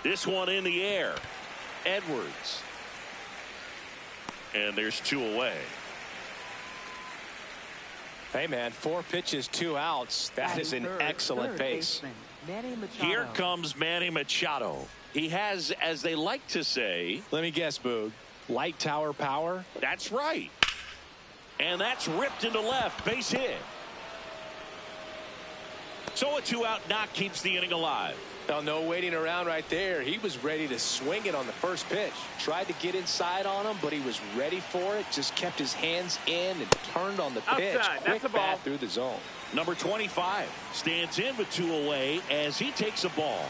This one in the air. Edwards. And there's 2 away. Hey, man, 4 pitches, 2 outs. That is an excellent pace. Here comes Manny Machado. He has, as they like to say, let me guess, Boog, light tower power? That's right. And that's ripped into left. Base hit. So a 2-out knock keeps the inning alive. Well, no waiting around right there. He was ready to swing it on the first pitch. Tried to get inside on him, but he was ready for it. Just kept his hands in and turned on the pitch. Outside. Quick That's a ball. bat through the zone. Number 25 stands in with 2 away as he takes a ball.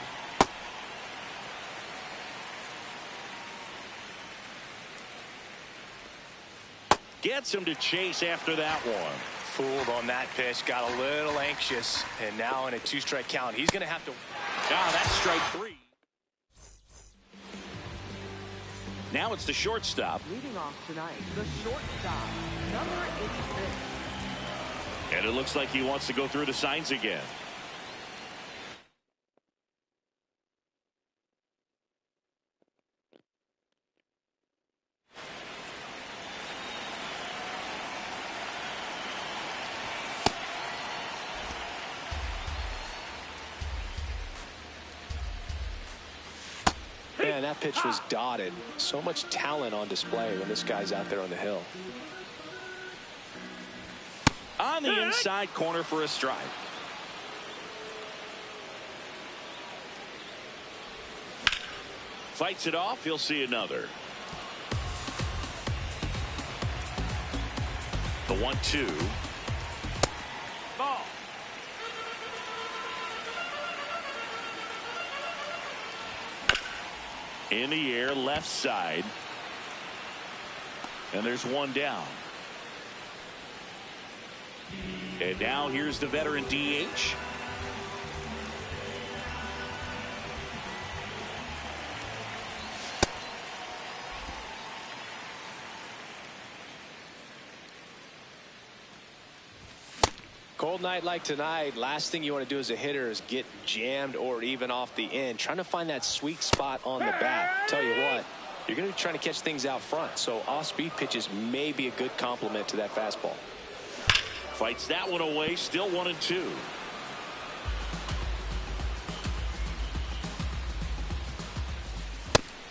Gets him to chase after that one. Fooled on that pitch, got a little anxious, and now in a 2-strike count, he's going to have to. That's strike 3. Now it's the shortstop. Leading off tonight, the shortstop, number 86. And it looks like he wants to go through the signs again. Man, that pitch was dotted. So much talent on display when this guy's out there on the hill. On the inside corner for a strike. Fights it off. He'll see another. The 1-2. Ball. In the air, left side. And there's 1 down. And now here's the veteran DH. Cold night like tonight, last thing you want to do as a hitter is get jammed or even off the end. Trying to find that sweet spot on the bat. Tell you what, you're going to be trying to catch things out front, so off-speed pitches may be a good complement to that fastball. Fights that one away, still 1-2.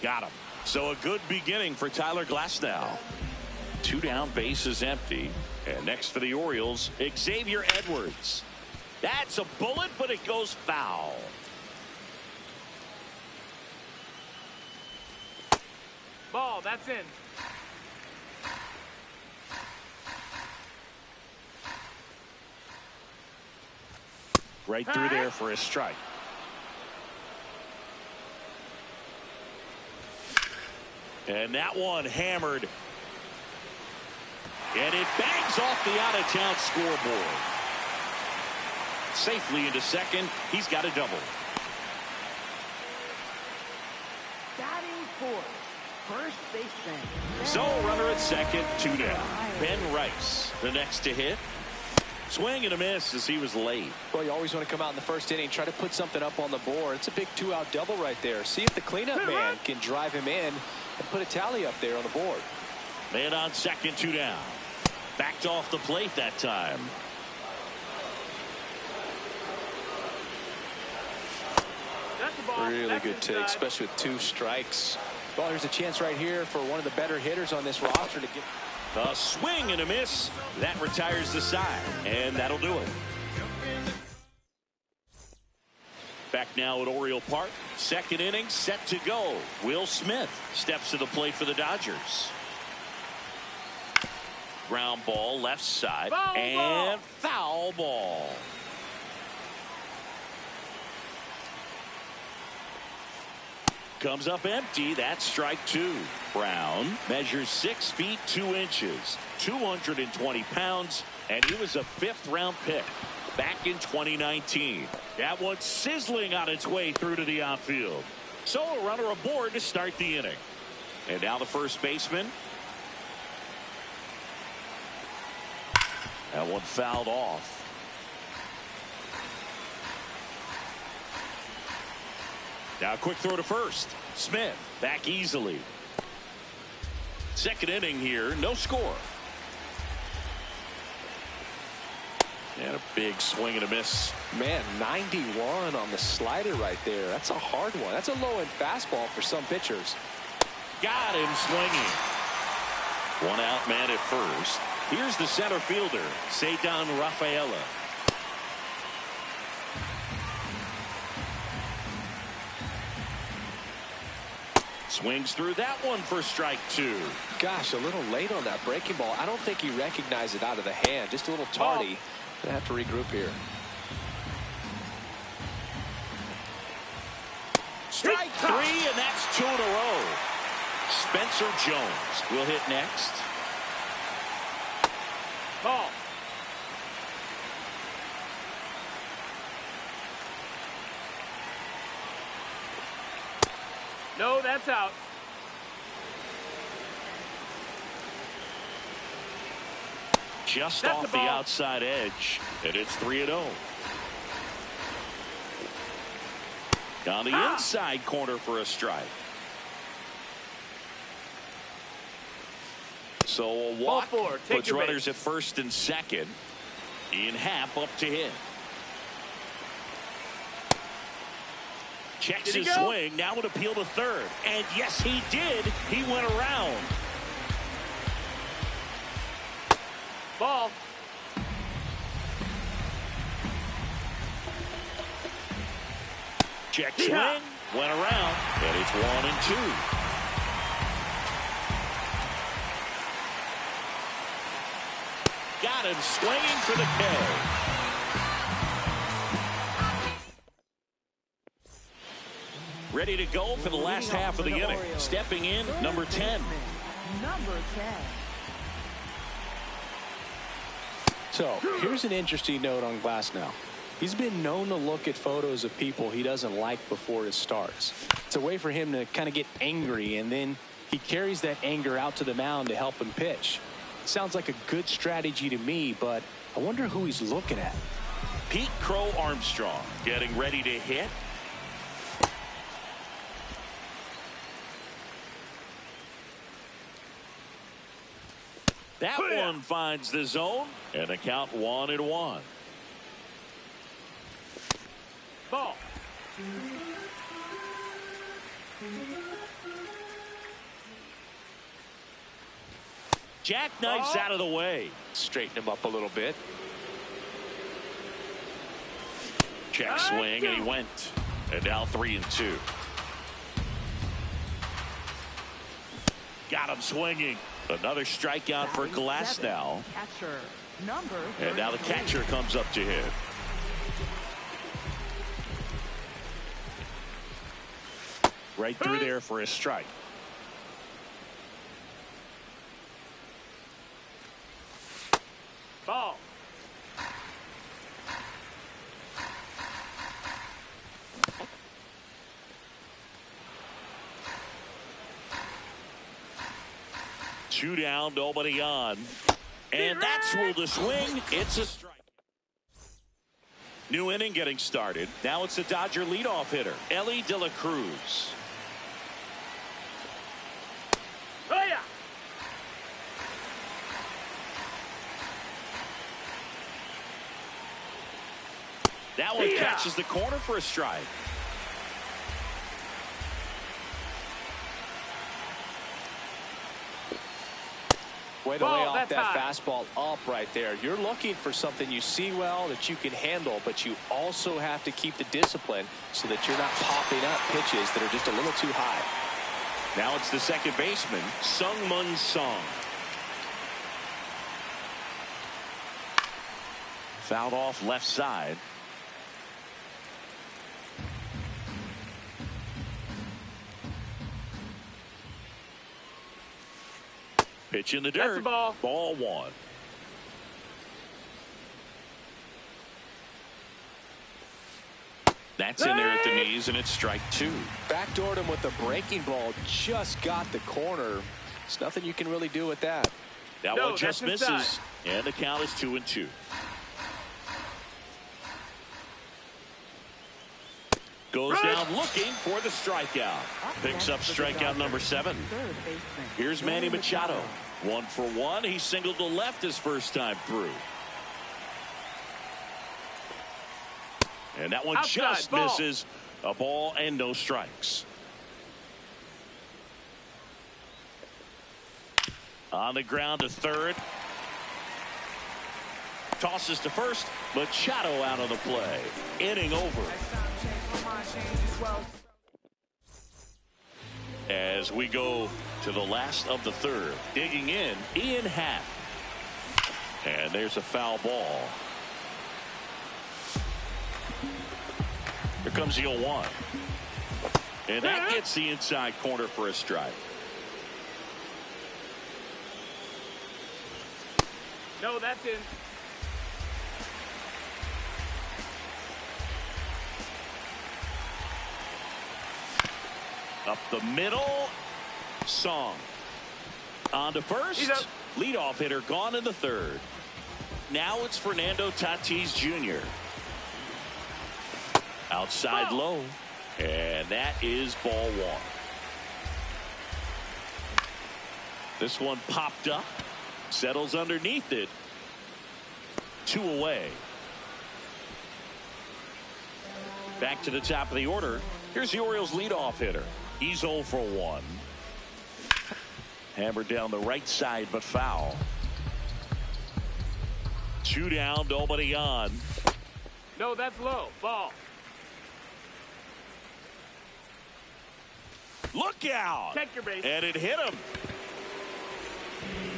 Got him. So a good beginning for Tyler Glasnow. 2 down, base is empty. And next for the Orioles, Xavier Edwards. That's a bullet, but it goes foul. Ball. That's in. Right through there for a strike. And that one hammered. And it bangs off the out-of-town scoreboard. Safely into second. He's got a double. Batting fourth, first baseman. So runner at second, 2 down. Ben Rice, the next to hit. Swing and a miss as he was late. Well, you always want to come out in the first inning, try to put something up on the board. It's a big 2-out double right there. See if the cleanup man can drive him in and put a tally up there on the board. Man on second, 2 down. Backed off the plate that time. That's the ball. Really That's good take, inside. especially with 2 strikes. Well, here's a chance right here for one of the better hitters on this roster to get. A swing and a miss. That retires the side, and that'll do it. Back now at Oriole Park. Second inning set to go. Will Smith steps to the plate for the Dodgers. Ground ball left side. Foul and ball. Foul ball. Comes up empty. That's strike 2. Brown measures 6 feet 2 inches, 220 pounds, and he was a 5th-round pick back in 2019. That one's sizzling on its way through to the outfield. So a runner aboard to start the inning. And now the first baseman. That one fouled off. Now quick throw to first. Smith back easily. Second inning here, no score. And a big swing and a miss. Man, 91 on the slider right there. That's a hard one. That's a low-end fastball for some pitchers. Got him swinging. One out man at first. Here's the center fielder, Cedar Rafaela. Swings through that one for strike two. Gosh, a little late on that breaking ball. I don't think he recognized it out of the hand. Just a little tardy. Gonna have to regroup here. Strike three, and that's 2 in a row. Spencer Jones will hit next. Ball. No, that's out. Just That's off the the ball. outside edge, and it's 3-0. On the inside corner for a strike. So a walk Ball 4. Take puts your runners base. at first and second. Ian Happ up to hit. Checks Did he his go? swing. Now would appeal to third. And yes, he did. He went around. Ball. Check Yeah. swing. Went around. And it's 1-2. Got him swinging for the K. Ready to go for the last half of the inning. Stepping in, number 10. Number 10. So here's an interesting note on Glasnow. He's been known to look at photos of people he doesn't like before it starts. It's a way for him to kind of get angry, and then he carries that anger out to the mound to help him pitch. Sounds like a good strategy to me, but I wonder who he's looking at. Pete Crow Armstrong getting ready to hit. That one finds the zone, and the count 1-1. Ball. Jackknifes out of the way. Straighten him up a little bit. Check swing, and he went. And now 3-2. Got him swinging. Another strikeout for Glasnow. Catcher, number And now the 33. catcher comes up to hit. Right through there for a strike. Ball. Two down, nobody on. And that's ruled a swing. It's a strike. New inning getting started. Now it's the Dodger leadoff hitter, Ellie De La Cruz. Oh, yeah. That one Yeah. catches the corner for a strike. Way to Ball, lay off that's that high. fastball up right there. You're looking for something you see well that you can handle, but you also have to keep the discipline so that you're not popping up pitches that are just a little too high. Now it's the second baseman, Sung-Mun Song. Fouled off left side. Pitch in the That's dirt. the ball. Ball one. That's in there at the knees, and it's strike two. Backdoored him with the breaking ball. Just got the corner. There's nothing you can really do with that. That No, one just that's misses, inside. and the count is 2-2. Goes down looking for the strikeout. Picks up strikeout number 7. Here's Manny Machado. 1 for 1. He singled to left his first time through. And that one Outside, just ball. misses. A ball and no strikes. On the ground to third. Tosses to first. Machado out of the play. Inning over. As we go to the last of the third. Digging in, Ian Happ. And there's a foul ball. Here comes the 0-1. And that gets the inside corner for a strike. No, that's in. Up the middle. Song. On to first. Leadoff hitter gone in the third. Now it's Fernando Tatis Jr. Outside low. And that is ball 1. This one popped up. Settles underneath it. 2 away. Back to the top of the order. Here's the Orioles leadoff hitter. He's 0 for 1. Hammered down the right side, but foul. 2 down, nobody on. No, that's low. Ball. Look out! Check your base. And it hit him.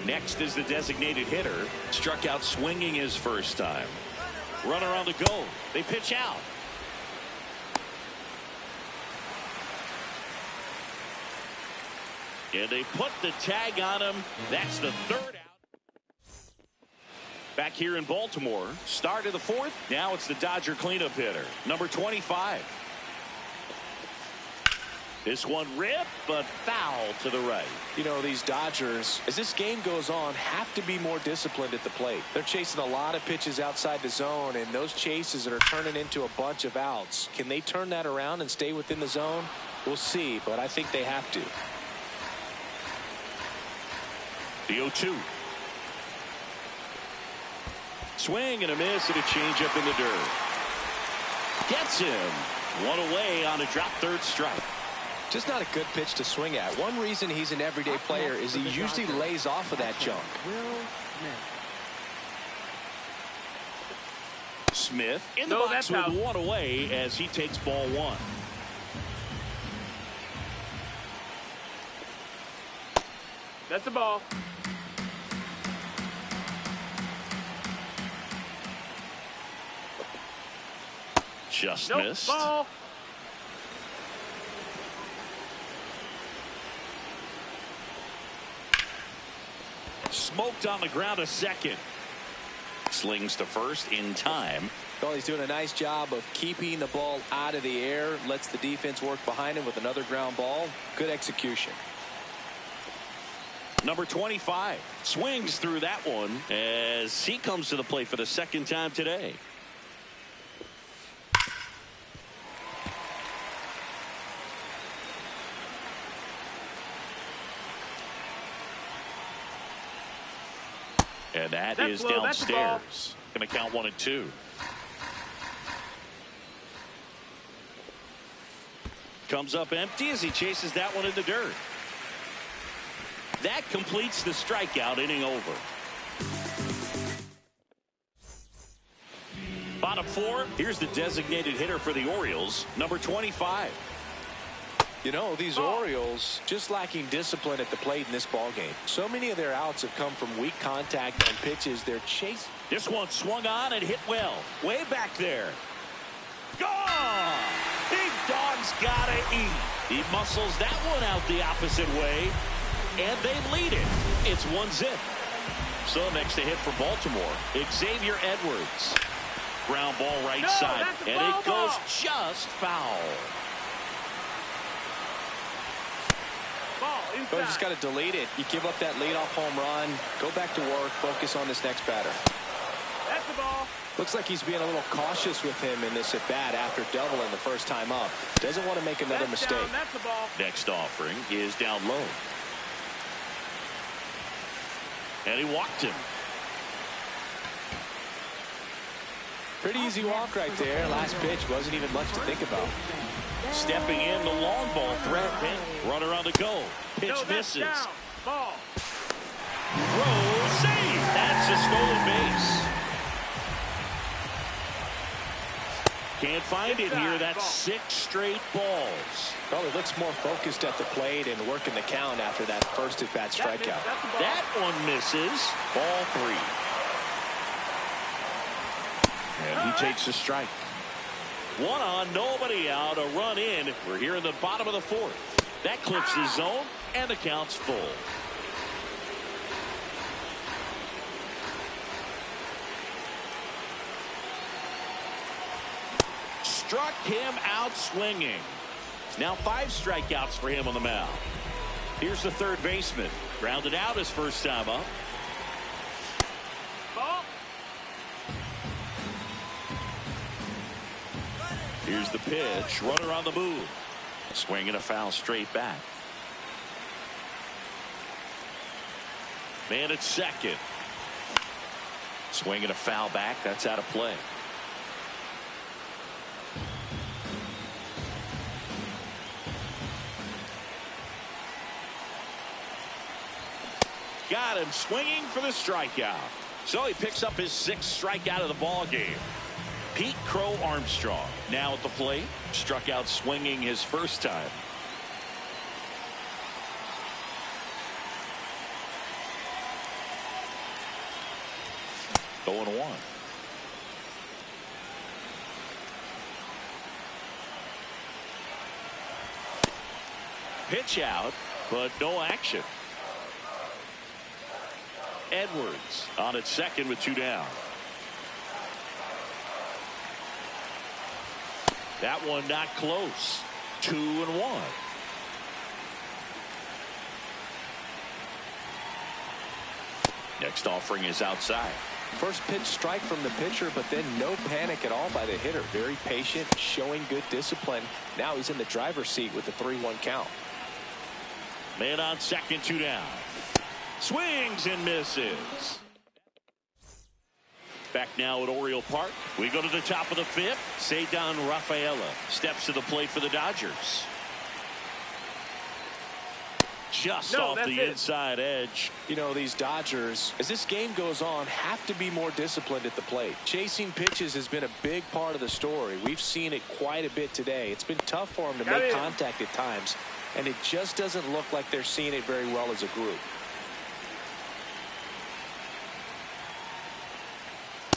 Next is the designated hitter. Struck out swinging his first time. Runner on the go. They pitch out. And they put the tag on him. That's the 3rd out. Back here in Baltimore. Start of the 4th. Now it's the Dodger cleanup hitter. Number 25. This one ripped, but foul to the right. You know, these Dodgers, as this game goes on, have to be more disciplined at the plate. They're chasing a lot of pitches outside the zone, and those chases are turning into a bunch of outs. Can they turn that around and stay within the zone? We'll see, but I think they have to. The 0-2. Swing and a miss and a changeup in the dirt. Gets him. 1 away on a drop third strike. Just not a good pitch to swing at. One reason he's an everyday player is he usually lays off of that junk. Smith in the box with 1 away as he takes ball 1. That's a ball. Just Nope, missed. ball. Smoked on the ground a second. Slings to first in time. Well, he's doing a nice job of keeping the ball out of the air. Lets the defense work behind him with another ground ball. Good execution. Number 25 swings through that one as he comes to the plate for the 2nd time today. And that is low. downstairs. Going to count 1 and 2. Comes up empty as he chases that one in the dirt. That completes the strikeout. Inning over. Bottom 4. Here's the designated hitter for the Orioles, number 25. You know, these Orioles just lacking discipline at the plate in this ball game. So many of their outs have come from weak contact on pitches they're chasing. This one swung on and hit well. Way back there. Gone! Big dog's gotta eat. He muscles that one out the opposite way. And they lead it. It's 1-0. So next to hit for Baltimore, Xavier Edwards. Ground ball right side. And it goes just foul. But you just got to delete it. You give up that leadoff home run. Go back to work. Focus on this next batter. That's the ball. Looks like he's being a little cautious with him in this at-bat after doubling the first time up. Doesn't want to make another That's mistake. down, that's the ball. Next offering is down low. And he walked him. Pretty easy walk right there. Last pitch wasn't even much to think about. Stepping in, the long ball threat. Runner on the go. Pitch No, that's misses. down. Ball. Throw, save. That's a stolen base. Can't find it here. That's 6 straight balls. Well, he looks more focused at the plate and working the count after that first at-bat strikeout. That one misses. Ball 3. And he takes a strike. 1 on, nobody out, a run in. We're here in the bottom of the 4th. That clips the zone, and the count's full. Struck him out swinging. Now 5 strikeouts for him on the mound. Here's the third baseman. Grounded out his first time up. Ball. Here's the pitch. Runner on the move. Swinging a foul straight back. Man at second. Swinging a foul back. That's out of play. Got him swinging for the strikeout. So he picks up his 6th strikeout of the ball game. Pete Crow Armstrong now at the plate. Struck out swinging his first time. Going 1. Pitch out, but no action. Edwards on at second with 2 down. That one not close. 2-1. Next offering is outside. First pitch strike from the pitcher, but then no panic at all by the hitter. Very patient, showing good discipline. Now he's in the driver's seat with the 3-1 count. Man on second, 2 down. Swings and misses. Back now at Oriole Park. We go to the top of the 5th. Ceddanne Rafaela steps to the plate for the Dodgers. Just off the inside edge. You know, these Dodgers, as this game goes on, have to be more disciplined at the plate. Chasing pitches has been a big part of the story. We've seen it quite a bit today. It's been tough for them to make contact at times, and it just doesn't look like they're seeing it very well as a group.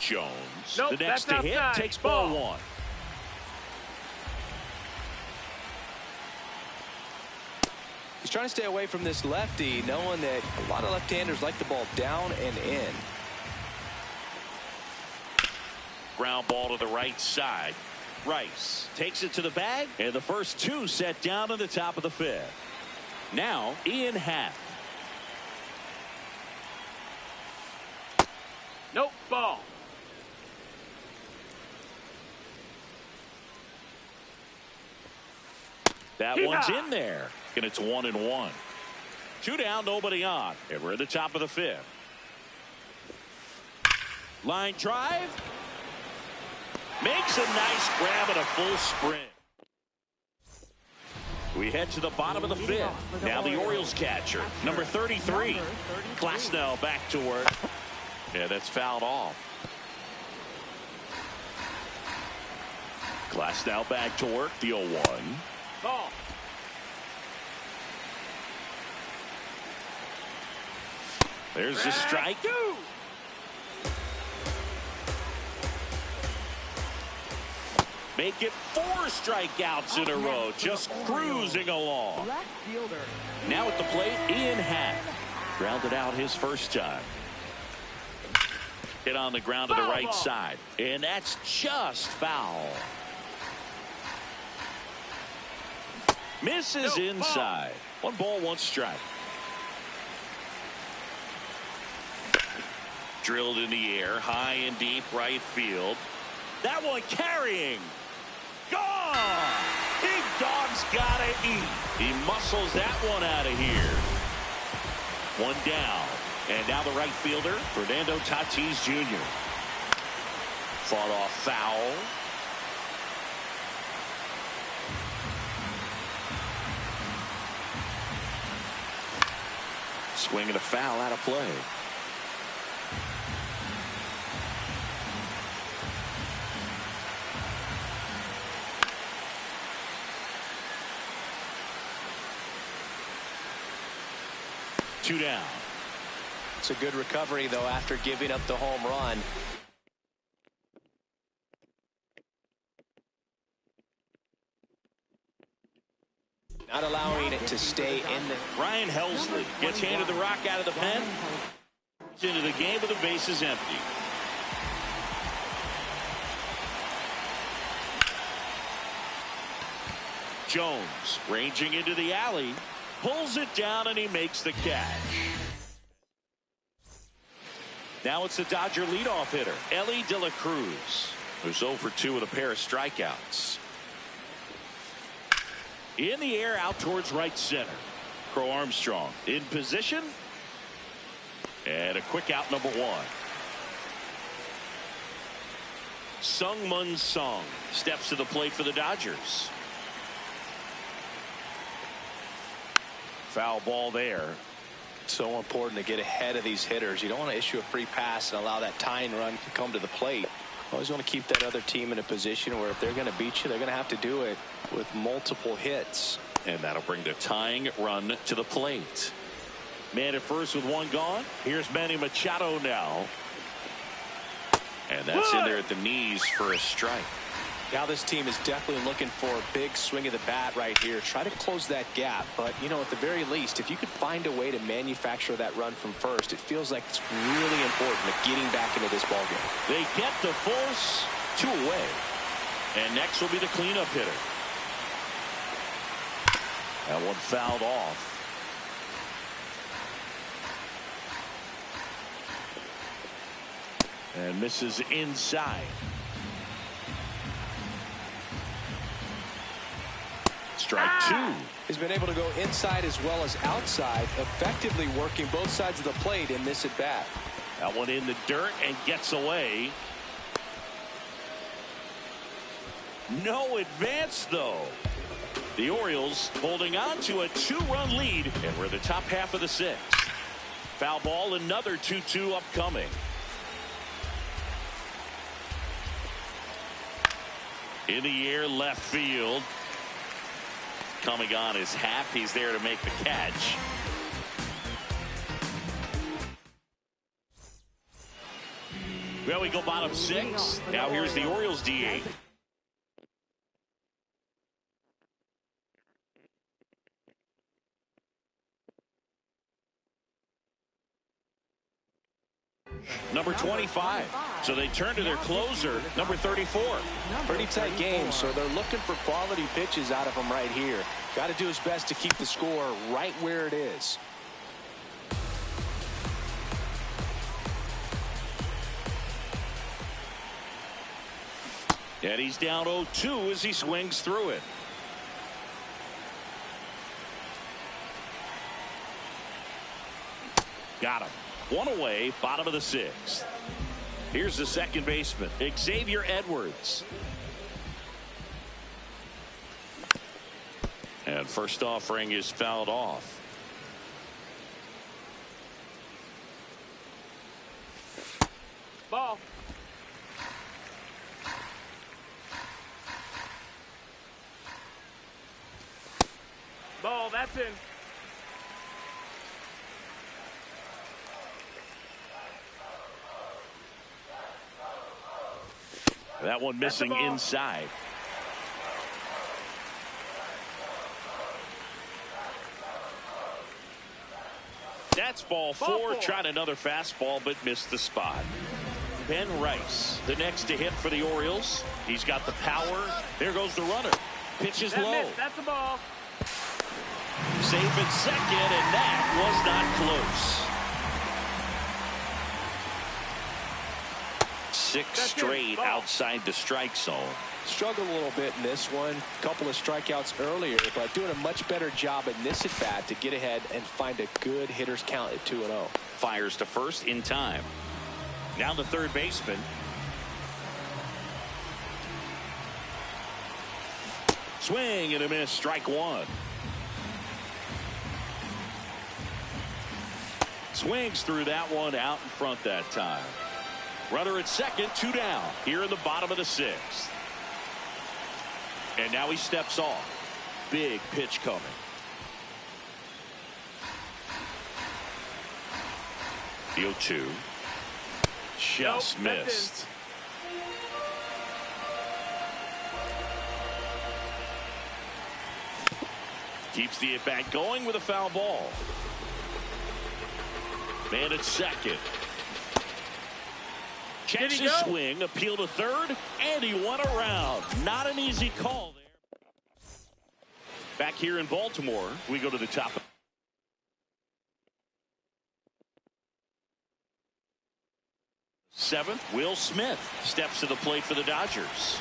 Jones, Nope, the next to hit, outside. takes ball 1. He's trying to stay away from this lefty, knowing that a lot of left-handers like the ball down and in. Ground ball to the right side. Rice takes it to the bag, and the first 2 set down in the top of the 5th. Now Ian Happ. Nope. Ball. That one's in there, and it's 1-1. 2 down, nobody on, and we're at the top of the 5th. Line drive. Makes a nice grab and a full sprint. We head to the bottom of the 5th. Now the Orioles catcher, number 33. Glasnow back to work. Yeah, that's fouled off. Glasnow back to work, the 0-1. Ball. There's the strike. Make it 4 strikeouts in a row, just cruising along. Left fielder. Now at the plate, Ian Happ. Grounded out his first time. Hit on the ground to the right side, and that's just foul. Misses inside. 1 ball, 1 strike. drilled in the air, high and deep right field. That one carrying. Gone! Big dog's gotta eat. He muscles that one out of here. One down. And now the right fielder, Fernando Tatis Jr. Fought off foul. Swing and a foul out of play. Two down. It's a good recovery, though, after giving up the home run. Not allowing it to stay in the... Ryan Helsley gets handed the rock out of the pen. Into the game with the bases empty. Jones ranging into the alley. Pulls it down and he makes the catch. Now it's the Dodger leadoff hitter, Ellie De La Cruz, who's 0 for 2 with a pair of strikeouts. In the air out towards right center. Crow Armstrong in position. And a quick out, number 1. Sung-Mun Song steps to the plate for the Dodgers. Foul ball there. So important to get ahead of these hitters. You don't want to issue a free pass and allow that tying run to come to the plate. Always want to keep that other team in a position where if they're going to beat you, they're going to have to do it with multiple hits. And that'll bring the tying run to the plate. Man at first with one gone. Here's Manny Machado now. And that's in there at the knees for a strike. Now this team is definitely looking for a big swing of the bat right here. Try to close that gap. But, you know, at the very least, if you could find a way to manufacture that run from first, it feels like it's really important to getting back into this ballgame. They get the force 2 away. And next will be the cleanup hitter. That one fouled off. And misses inside. Strike 2. He's been able to go inside as well as outside, effectively working both sides of the plate in this at bat. That one in the dirt and gets away. No advance, though. The Orioles holding on to a 2-run lead, and we're in the top half of the 6th. Foul ball, another 2-2 upcoming. In the air, left field. Coming on is Happ. He's there to make the catch. Well, we go bottom 6. Now here's the Orioles DH. Number 25. So they turn to their closer, number 34. Pretty tight game, so they're looking for quality pitches out of him right here. Got to do his best to keep the score right where it is. And he's down 0-2 as he swings through it. Got him. One away, bottom of the 6th. Here's the second baseman, Xavier Edwards. And first offering is fouled off. Ball. Ball, that's in. That one missing inside. That's ball 4. Tried another fastball but missed the spot. Ben Rice, the next to hit for the Orioles. He's got the power. There goes the runner. Pitches low. That's the ball. Safe at second, and that was not close. 6 straight outside the strike zone. Struggled a little bit in this one. Couple of strikeouts earlier, but doing a much better job in this at bat to get ahead and find a good hitter's count at 2-0. Fires to first in time. Now the third baseman. Swing and a miss. Strike one. Swings through that one out in front that time. Runner at second, 2 down here in the bottom of the 6th. And now he steps off. Big pitch coming. The 0-2. Just missed. Keeps the at bat going with a foul ball. Man at second. Checks his swing, appeal to third, and he won around. Not an easy call there. Back here in Baltimore, we go to the top. Seventh, Will Smith steps to the plate for the Dodgers.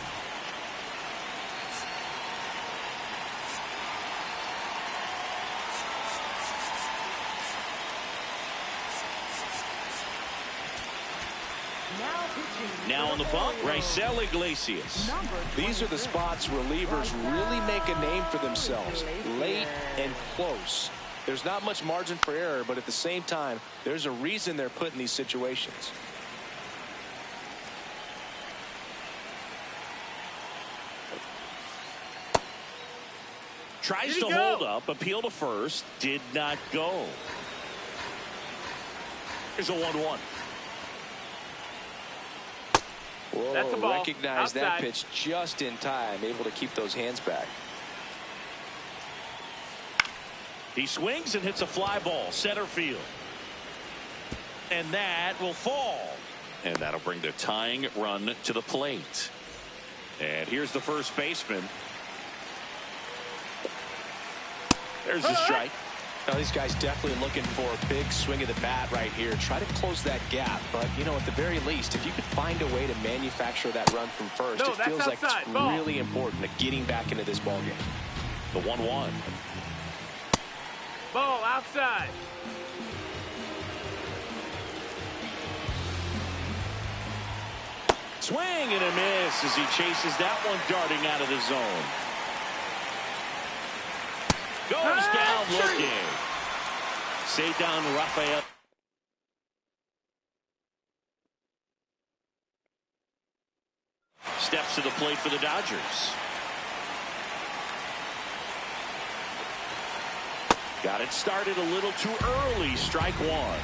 Now on the bump, Raisel Iglesias. These are the spots relievers really make a name for themselves. Late and close. There's not much margin for error, but at the same time, there's a reason they're put in these situations. Tries to hold up, appeal to first, did not go. Here's a 1-1. Whoa, that's a ball. Recognize Outside. that pitch just in time, able to keep those hands back. He swings and hits a fly ball, center field. And that will fall. And that'll bring the tying run to the plate. And here's the first baseman. There's the strike. Now, these guys definitely looking for a big swing of the bat right here. Try to close that gap. But, you know, at the very least, if you could find a way to manufacture that run from first, it feels like it's really important to getting back into this ball game. The 1-1. Ball outside. Swing and a miss as he chases that one darting out of the zone. Goes down looking. Cedar Rafael. Steps to the plate for the Dodgers. Got it started a little too early. Strike one.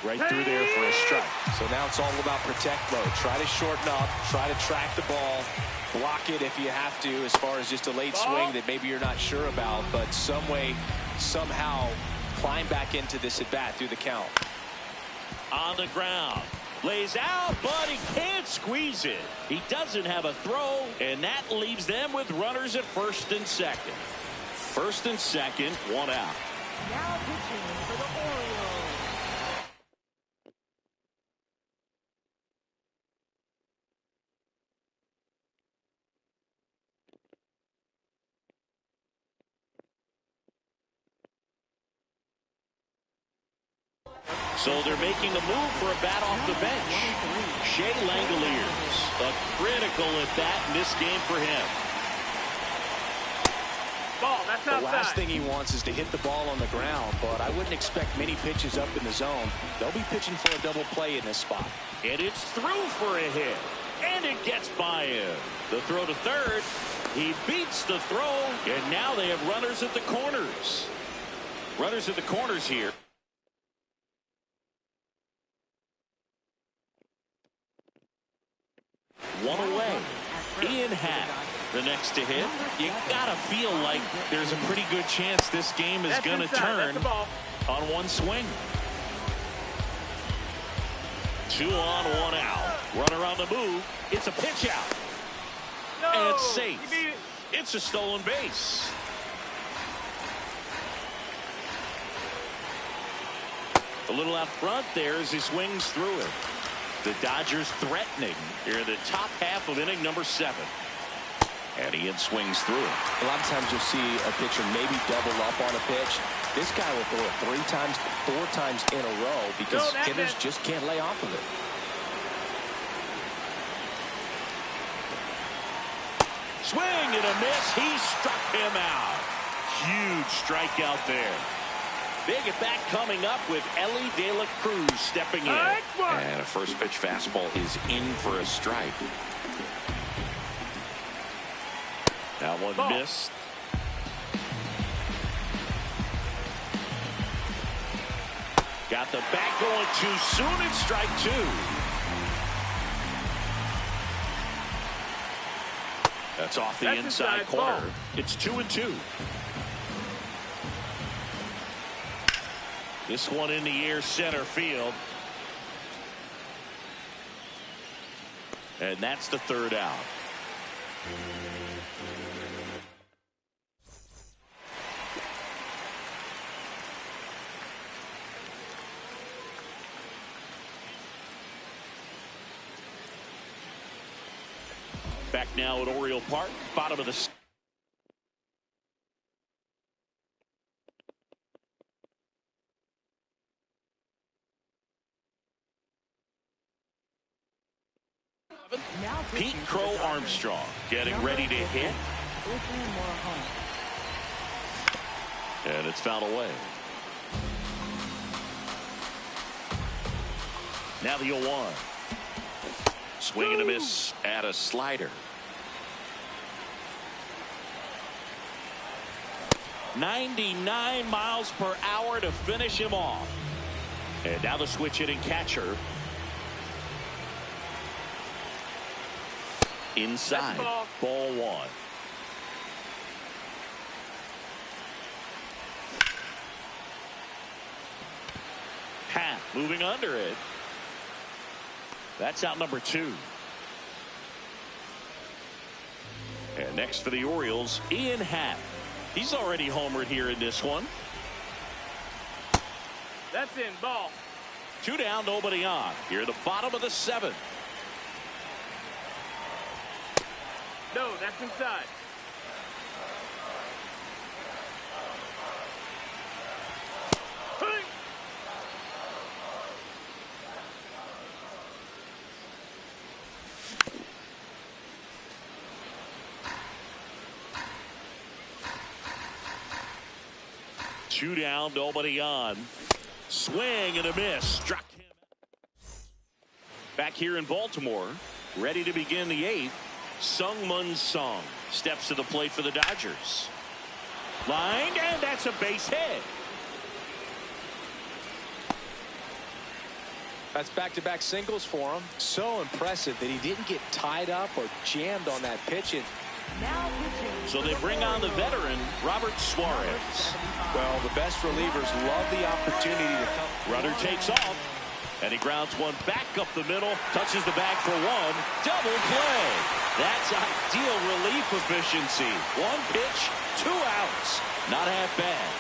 Right through there for a strike. So now it's all about protect mode. Try to shorten up. Try to track the ball. Block it if you have to, as far as just a late swing that maybe you're not sure about, but some way, somehow climb back into this at bat through the count. On the ground. Lays out, but he can't squeeze it. He doesn't have a throw, and that leaves them with runners at first and second. First and second, 1 out. Now pitching for the Orioles. So they're making a move for a bat off the bench. Shea Langoliers, a critical at bat in this game for him. Ball, that's The outside. last thing he wants is to hit the ball on the ground, but I wouldn't expect many pitches up in the zone. They'll be pitching for a double play in this spot. And it's through for a hit. And it gets by him. The throw to third. He beats the throw. And now they have runners at the corners. Runners at the corners here. One away. Ian Happ, the next to hit. You gotta feel like there's a pretty good chance this game is going to turn on one swing. 2 on, 1 out. Runner on the move. It's a pitch out. And it's safe. It's a stolen base. A little out front there as he swings through it. The Dodgers threatening here in the top half of inning number 7. And Ian swings through it. A lot of times you'll see a pitcher maybe double up on a pitch. This guy will throw it 3 times, 4 times in a row because hitters just can't lay off of it. Swing and a miss. He struck him out. Huge strikeout there. Big at bat coming up with Ellie De La Cruz stepping in. And a first pitch fastball is in for a strike. That one missed. Got the bat going too soon. It's strike 2. That's off the inside corner. It's 2-2. This one in the air, center field. And that's the 3rd out. Back now at Oriole Park, bottom of the... Pete Crow Armstrong getting ready to hit. And it's fouled away. Now the 0-1. Swing and a miss at a slider. 99 miles per hour to finish him off. And now the switch hitting catcher. Inside. Ball 1. Pat moving under it. That's out number 2. And next for the Orioles, Ian Happ. He's already homered here in this one. That's in. Ball. 2 down, nobody on. Here at the bottom of the 7th. No, that's inside. Two down, nobody on. Swing and a miss. Struck him. Back here in Baltimore, ready to begin the 8th. Sungmun Sung steps to the plate for the Dodgers. Lined, and that's a base hit. That's back-to-back singles for him. So impressive that he didn't get tied up or jammed on that pitch. So they bring on the veteran, Robert Suarez. Well, the best relievers love the opportunity to come. Runner takes off, and he grounds one back up the middle, touches the bag for 1. Double play. That's ideal relief efficiency. 1 pitch, 2 outs. Not half bad.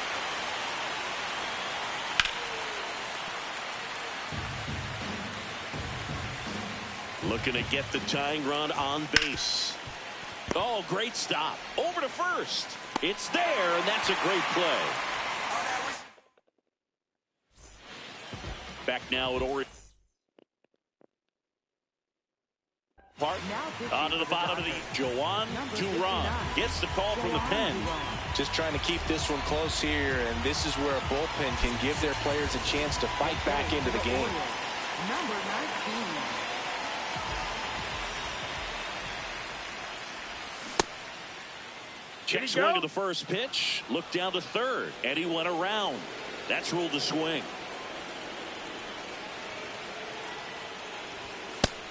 Looking to get the tying run on base. Oh, great stop. Over to first. It's there, and that's a great play. Back now at Oriole Park. Onto the bottom of the Joan Duran gets the call from the pen. Just trying to keep this one close here, and this is where a bullpen can give their players a chance to fight back into the game. Number 19. Check swing of the first pitch. Looked down to third, and he went around. That's ruled a swing.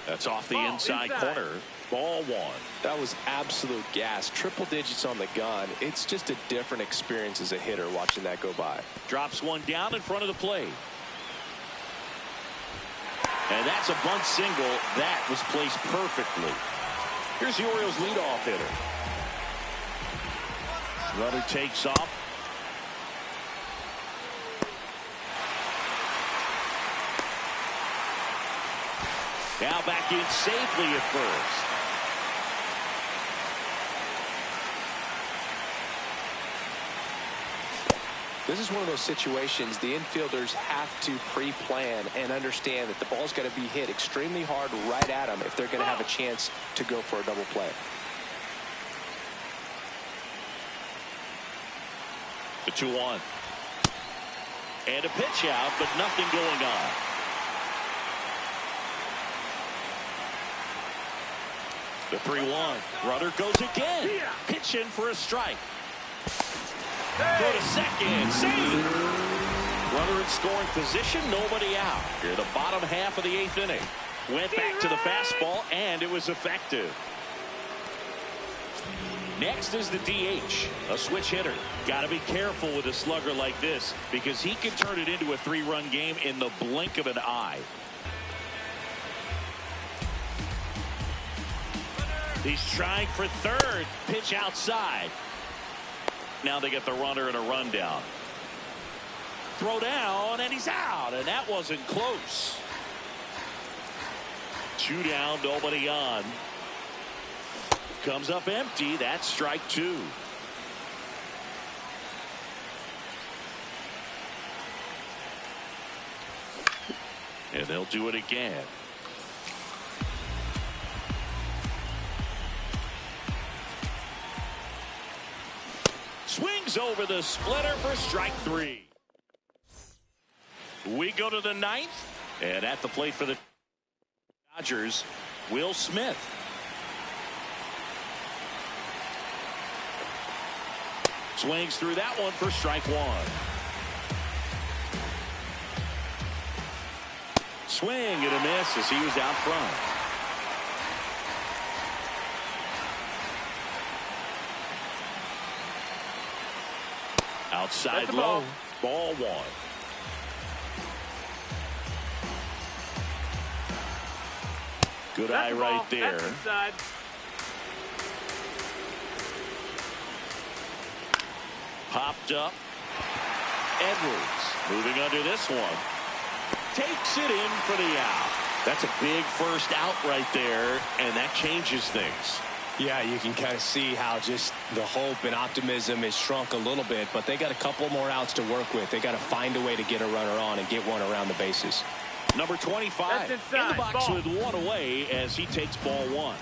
That's off the inside corner. Ball 1. That was absolute gas. Triple digits on the gun. It's just a different experience as a hitter watching that go by. Drops one down in front of the plate. And that's a bunt single. That was placed perfectly. Here's the Orioles leadoff hitter. Runner takes off. Now back in safely at first. This is one of those situations the infielders have to pre-plan and understand that the ball's got to be hit extremely hard right at them if they're going to have a chance to go for a double play. The 2-1. And a pitch out, but nothing going on. The 3-1. Runner goes again. Pitch in for a strike. Go to second. Save. Runner in scoring position. Nobody out. Here, the bottom half of the 8th inning. Went back to the fastball, and it was effective. Next is the DH, a switch hitter. Got to be careful with a slugger like this because he can turn it into a 3-run game in the blink of an eye. He's trying for third. Pitch outside. Now they get the runner and a rundown. Throw down, and he's out, and that wasn't close. 2 down, nobody on. Comes up empty. That's strike 2. And they'll do it again. Swings over the splitter for strike 3. We go to the 9th, and at the plate for the Dodgers, Will Smith. Swings through that one for strike 1. Swing and a miss as he was out front. Outside low. Ball 1. Good eye right there. Popped up. Edwards moving under this one. Takes it in for the out. That's a big first out right there, and that changes things. Yeah, you can kind of see how just the hope and optimism is shrunk a little bit, but they got a couple more outs to work with. They got to find a way to get a runner on and get one around the bases. Number 25 in the box with 1 away as he takes ball 1.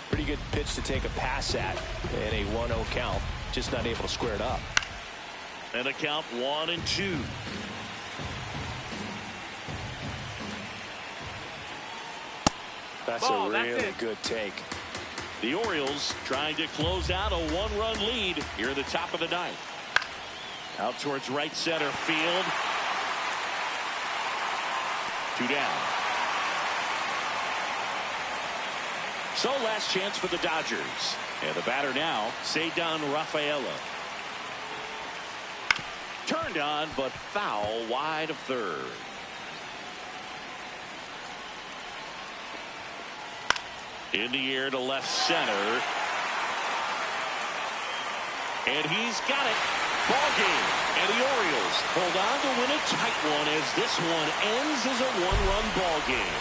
Pretty good pitch to take a pass at in a 1-0 count. Just not able to square it up. And a count 1-2. That's a really good take. The Orioles trying to close out a 1-run lead here at the top of the 9th. Out towards right center field. 2 down. So last chance for the Dodgers. And the batter now, Ceddanne Rafaela. Turned on, but foul wide of third. In the air to left center. And he's got it. Ball game. And the Orioles hold on to win a tight one as this one ends as a 1-run ball game.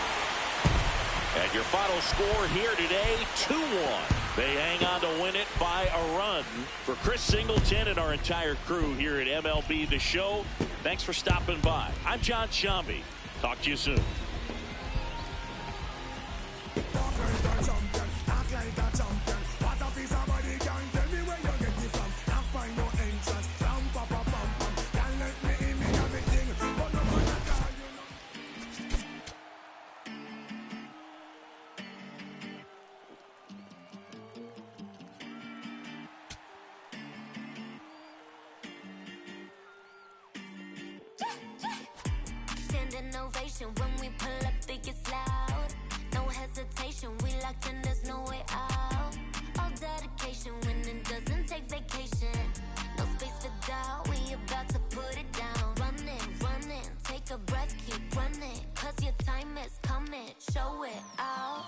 And your final score here today, 2-1. They hang on to win it by a run. For Chris Singleton and our entire crew here at MLB The Show, thanks for stopping by. I'm John Shambi. Talk to you soon. Innovation when we pull up, it gets loud. No hesitation, we locked in, there's no way out. All dedication, winning doesn't take vacation. No space for doubt, we about to put it down. Running, take a breath, keep running. Cause your time is coming, show it out.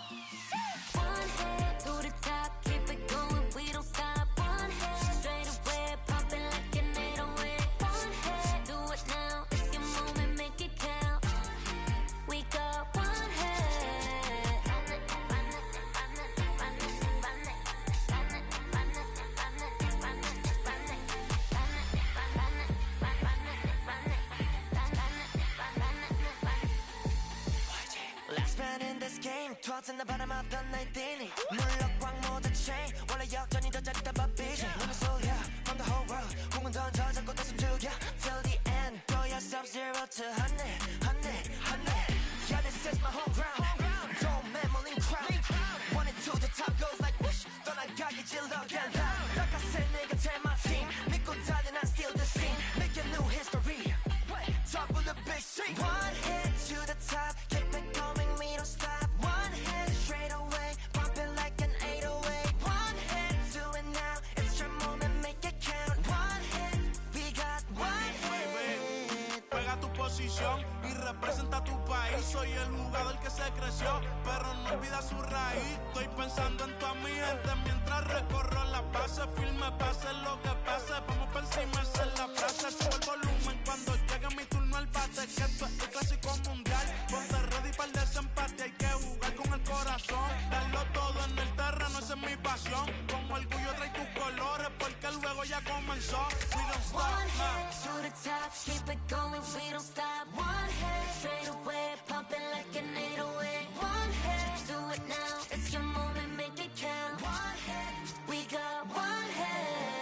One head to the top, keep it going, we don't stop. One head, straight away, popping like an 808. One head, do it in this game 토하던 나 바람았던 날 뛰니 물럭광 모두 chain 원래 역전이 더 짜릿한 밥이지 눈을 쏠려 from the whole world 공은 던져 잡고 또 숨죽여 till the end 너야 sub-zero to 100 yeah this is my home ground don't memory crowd wanted to the top goes like whoosh 떠나가기 질러 get loud like I said nigga tell my team 믿고 달린 I steal the scene make a new history top of the big street one hit to the top keep it going we don't stop one hit straight away pump it like an 808 one hit do it now it's your moment make it count one hit we got one hit juega tu posición y representa tu país soy el jugador que se creció pero no olvida su raíz estoy pensando en toda mi gente mientras recorro la base firme pase lo que pase vamos por encima esa es la frase subo el volumen cuando llegue mi turno al bate que esto es el clásico mundial ponte ready para el desempate hay que jugar con el corazón darlo todo en el terreno esa es mi pasión con orgullo trae tus colores porque luego ya comenzó we don't stop one hit to the top keep it going we don't stop one hit straight away pumping like an 808 one hit do it now it's your moment make it count one hit we got one hit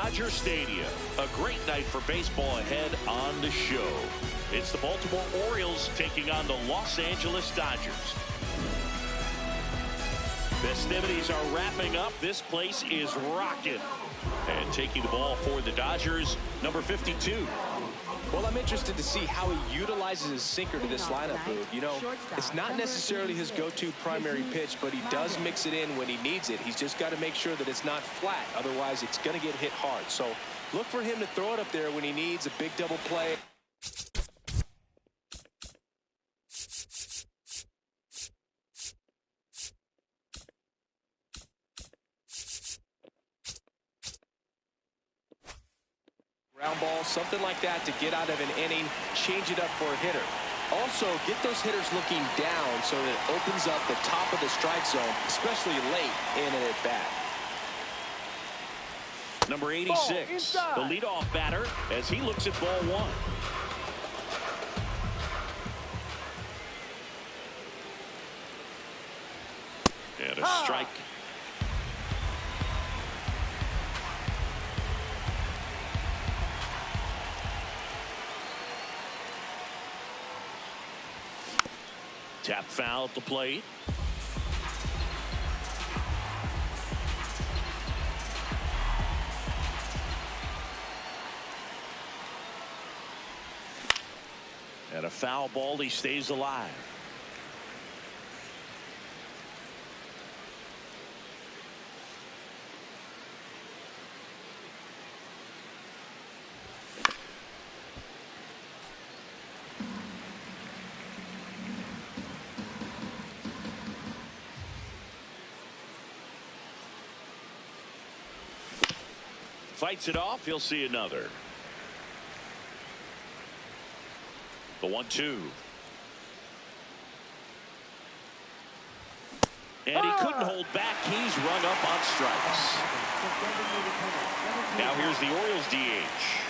Dodger Stadium. A great night for baseball ahead on the show. It's the Baltimore Orioles taking on the Los Angeles Dodgers. Festivities are wrapping up. This place is rocking. And taking the ball for the Dodgers, number 52. Well, I'm interested to see how he utilizes his sinker to this lineup move. You know, it's not necessarily his go-to primary pitch, but he does mix it in when he needs it. He's just got to make sure that it's not flat. Otherwise, it's going to get hit hard. So look for him to throw it up there when he needs a big double play. Ground ball, something like that to get out of an inning, change it up for a hitter. Also, get those hitters looking down so that it opens up the top of the strike zone, especially late in an at-bat. Number 86, the leadoff batter, as he looks at ball one. And a strike. Tap foul at the plate. And a foul ball. He stays alive. Fights it off. He'll see another. The 1-2. And he couldn't hold back. He's rung up on strikes. Now here's the Orioles DH.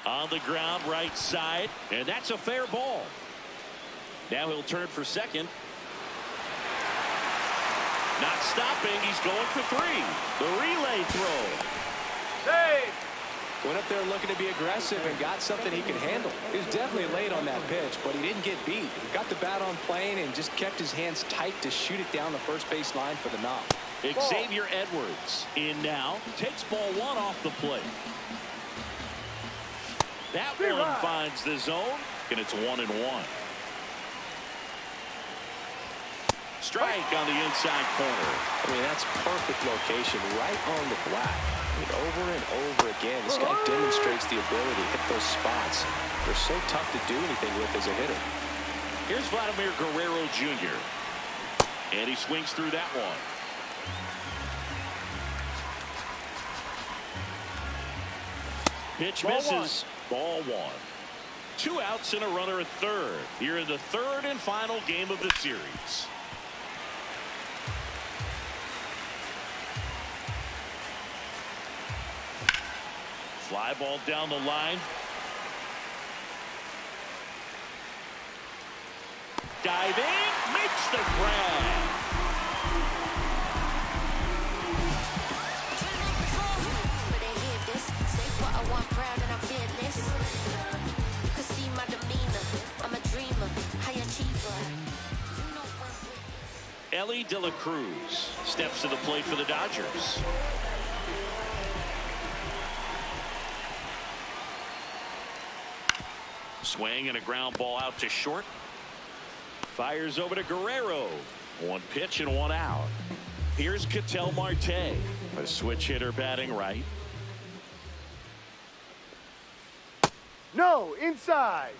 On the ground, right side. And that's a fair ball. Now he'll turn for second. Not stopping. He's going for three. The relay throw. Hey! Went up there looking to be aggressive and got something he could handle. He was definitely late on that pitch, but he didn't get beat. He got the bat on plane and just kept his hands tight to shoot it down the first base line for the knock. Xavier Edwards in now. Takes ball one off the plate. That one finds the zone, and it's 1-1. Strike on the inside corner. I mean, that's perfect location right on the black. I mean, over and over again, this guy demonstrates the ability to hit those spots. They're so tough to do anything with as a hitter. Here's Vladimir Guerrero Jr. And he swings through that one. Pitch misses. Ball one. 2 outs and a runner at third. Here in the third and final game of the series. Fly ball down the line. Diving, makes the grab. Ellie De La Cruz steps to the plate for the Dodgers. Swing and a ground ball out to short. Fires over to Guerrero. 1 pitch and 1 out. Here's Ketel Marte, a switch hitter batting right. No, inside.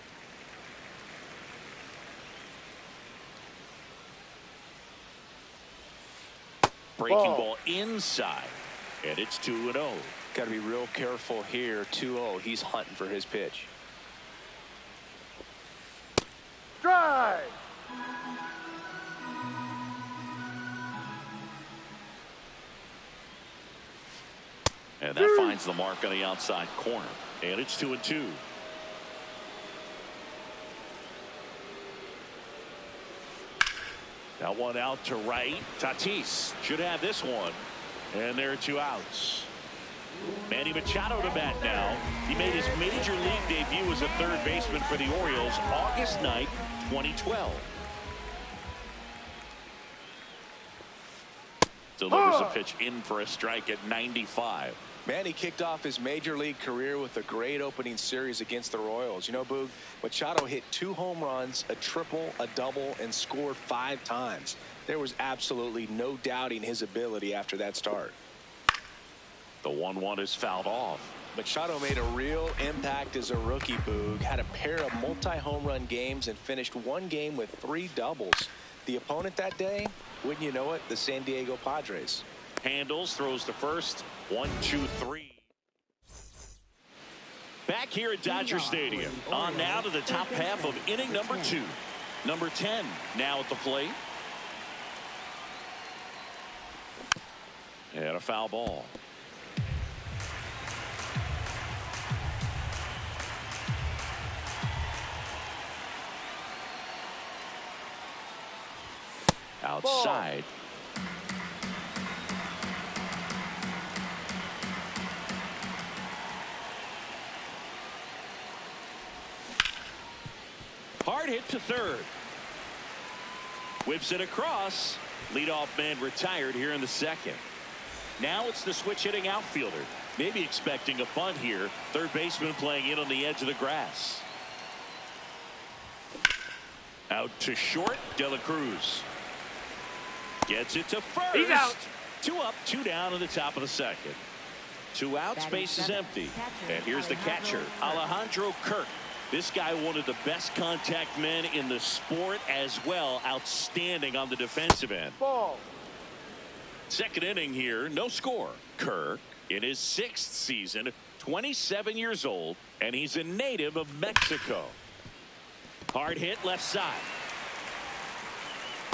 Breaking ball inside. And it's 2-0. Got to be real careful here. 2-0. He's hunting for his pitch. Drive. And that finds the mark on the outside corner. And it's 2-2. That one out to right. Tatis should have this one. And there are 2 outs. Manny Machado to bat now. He made his major league debut as a third baseman for the Orioles August 9th, 2012. Delivers a pitch in for a strike at 95. Manny kicked off his major league career with a great opening series against the Royals. You know, Boog, Machado hit 2 home runs, a triple, a double, and scored 5 times. There was absolutely no doubting his ability after that start. The 1-1 is fouled off. Machado made a real impact as a rookie, Boog. Had a pair of multi-home run games and finished 1 game with 3 doubles. The opponent that day, wouldn't you know it, the San Diego Padres. Handles, throws to first. 1, 2, 3. Back here at Dodger Stadium. On now to the top half of inning number 2. Number 10 now at the plate. And a foul ball. Outside. Hard hit to third. Whips it across. Leadoff man retired here in the second. Now it's the switch hitting outfielder. Maybe expecting a bunt here. Third baseman playing in on the edge of the grass. Out to short. De La Cruz gets it to first. He's out. 2 up, 2 down in the top of the second. 2 out, space is empty. And here's the catcher, Alejandro Kirk. This guy, one of the best contact men in the sport as well. Outstanding on the defensive end. Ball. Second inning here, no score. Kirk in his 6th season, 27 years old, and he's a native of Mexico. Hard hit left side.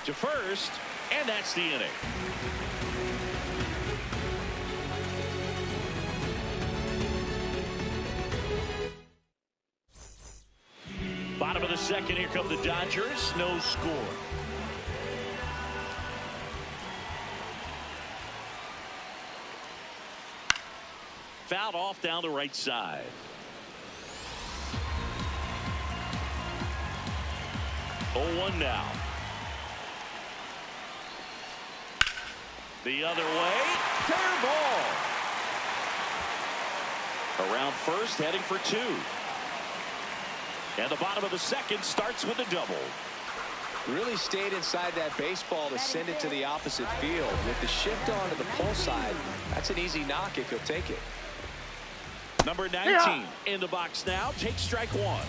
To first, and that's the inning. Bottom of the second, here come the Dodgers. No score. Fouled off down the right side. Oh, 1 now. The other way. Fair ball. Around first, heading for 2. And the bottom of the second starts with a double. Really stayed inside that baseball to send it to the opposite field. With the shift on to the pull side, that's an easy knock if he'll take it. Number 19 in the box now. Take strike 1.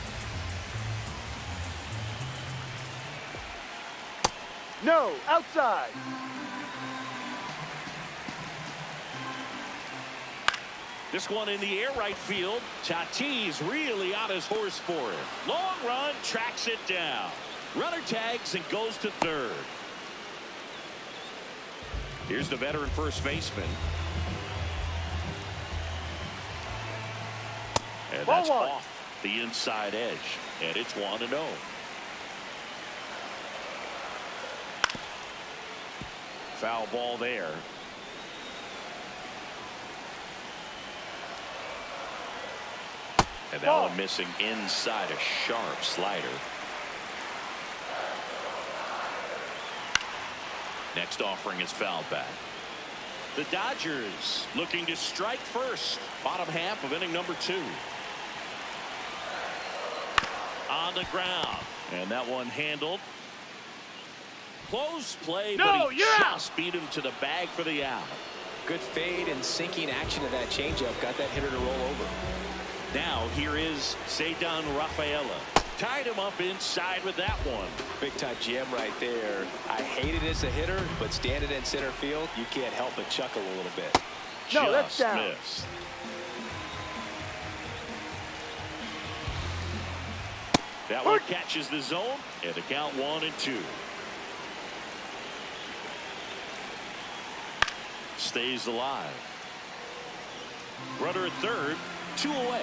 No, outside. This one in the air right field. Tatis really on his horse for it. Long run, tracks it down. Runner tags and goes to third. Here's the veteran first baseman. And that's off the inside edge. And it's 1-0. Foul ball there. And that one missing inside, a sharp slider. Next offering is fouled back. The Dodgers looking to strike first. Bottom half of inning number 2. On the ground. And that one handled. Close play, but he just beat him to the bag for the out. Good fade and sinking action of that changeup. Got that hitter to roll over. Now here is Cedar Rafaela. Tied him up inside with that one. Big time jam right there. I hate it as a hitter, but standing in center field, you can't help but chuckle a little bit. No, that's down. Missed. That one catches the zone, and the count 1-2. Stays alive. Runner at third, 2 away.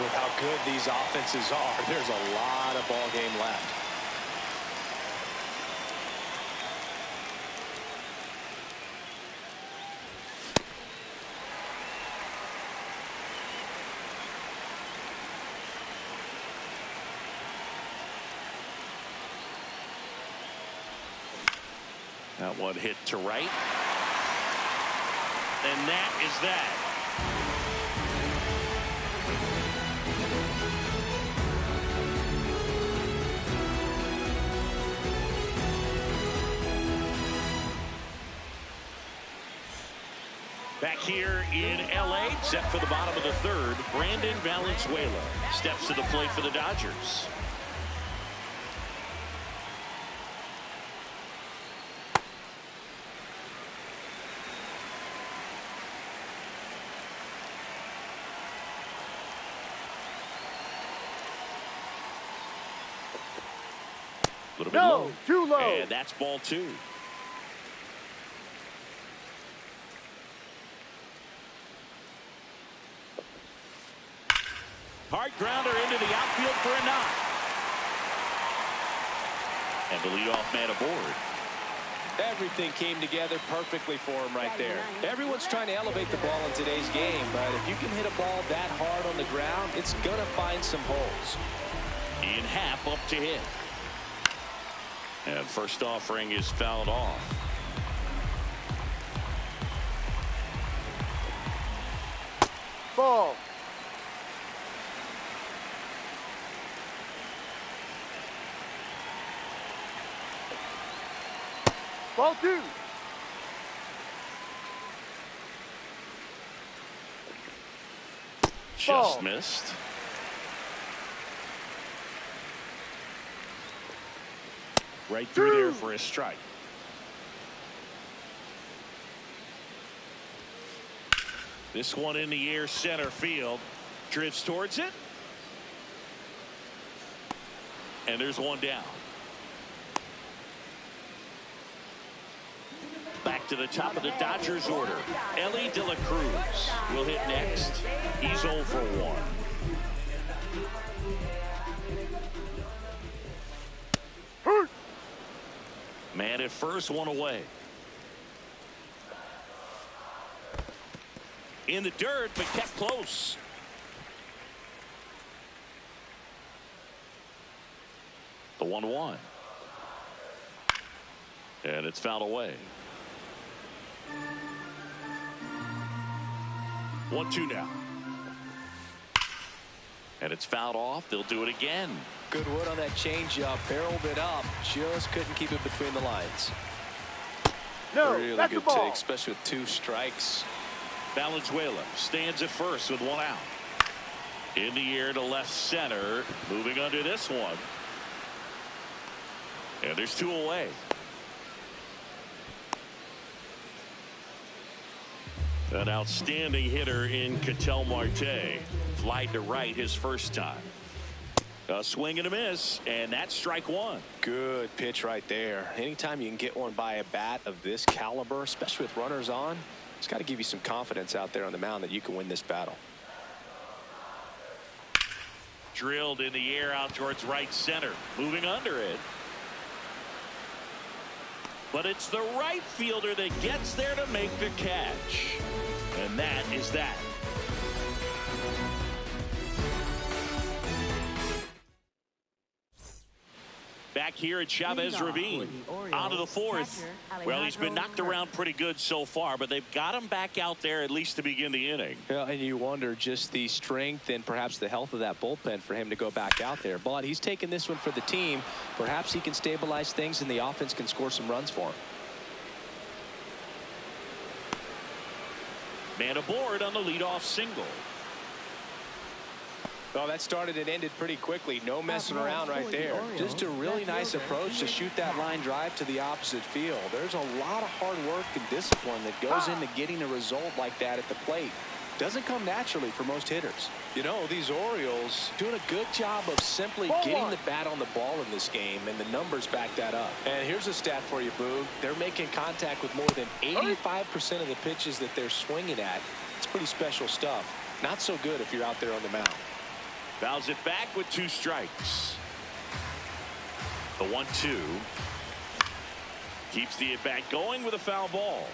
With how good these offenses are, there's a lot of ball game left. That one hit to right. And that is that. Back here in L.A., set for the bottom of the third, Brandon Valenzuela steps to the plate for the Dodgers. A little bit low. Too low. And that's ball two. Hard grounder into the outfield for a knock. And the leadoff man aboard. Everything came together perfectly for him right there. Everyone's trying to elevate the ball in today's game, but if you can hit a ball that hard on the ground, it's going to find some holes. In half up to hit. And first offering is fouled off. Ball. Ball two. Just Ball. missed. Right through there for a strike. This one in the air, center field. Drifts towards it. And there's one down. Back to the top of the Dodgers order. Ellie De La Cruz will hit next. He's 0 for 1. Man at first, one away. In the dirt, but kept close. The 1-1. And it's fouled away. 1-2 now. And it's fouled off. They'll do it again. Good wood on that changeup. Barreled it up. Just couldn't keep it between the lines. No, really that's good the ball. take, especially with 2 strikes. Valenzuela stands at first with 1 out. In the air to left center. Moving under this one. And there's 2 away. An outstanding hitter in Ketel Marte. Flied to right his first time. A swing and a miss, and that's strike 1. Good pitch right there. Anytime you can get one by a bat of this caliber, especially with runners on, it's got to give you some confidence out there on the mound that you can win this battle. Drilled in the air out towards right center. Moving under it. But it's the right fielder that gets there to make the catch. And that is that. Back here at Chavez Ravine. On to the 4th. Well, he's been knocked around pretty good so far, but they've got him back out there at least to begin the inning. Yeah, and you wonder just the strength and perhaps the health of that bullpen for him to go back out there. But he's taking this one for the team. Perhaps he can stabilize things and the offense can score some runs for him. Man aboard on the leadoff single. Well, that started and ended pretty quickly. No messing around right there. Just a really nice approach to shoot that line drive to the opposite field. There's a lot of hard work and discipline that goes into getting a result like that at the plate. Doesn't come naturally for most hitters. You know, these Orioles doing a good job of simply getting the bat on the ball in this game, and the numbers back that up. And here's a stat for you, Boog. They're making contact with more than 85% of the pitches that they're swinging at. It's pretty special stuff. Not so good if you're out there on the mound. Fouls it back with 2 strikes. The 1-2. Keeps the at-bat going with a foul ball.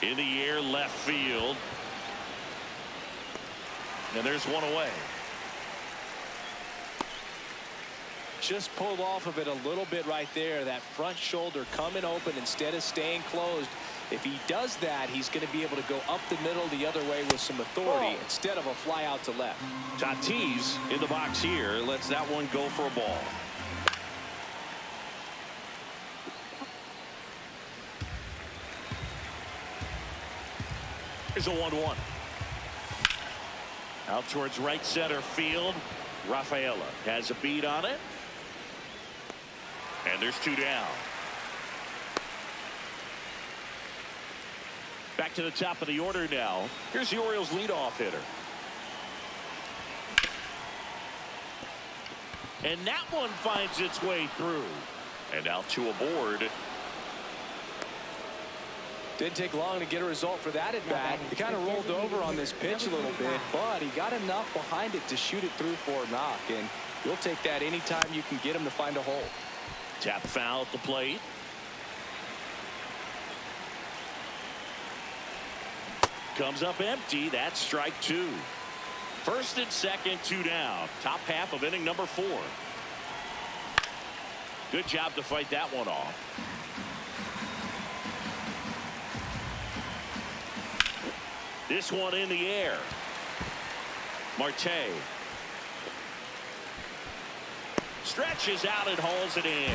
In the air, left field. And there's one away. Just pulled off of it a little bit right there. That front shoulder coming open instead of staying closed. If he does that, he's going to be able to go up the middle the other way with some authority instead of a fly out to left. Tatis in the box here lets that one go for a ball. Here's a 1-1. Out towards right center field. Rafaela has a beat on it. And there's 2 down. Back to the top of the order now. Here's the Orioles leadoff hitter. And that one finds its way through. And out to a board. Didn't take long to get a result for that at bat. He kind of rolled over on this pitch a little bit, but he got enough behind it to shoot it through for a knock. And you'll take that anytime you can get him to find a hole. Tap foul at the plate. Comes up empty. That's strike 2. First and second, 2 down. Top half of inning number 4. Good job to fight that one off. This one in the air. Marte stretches out and hauls it in.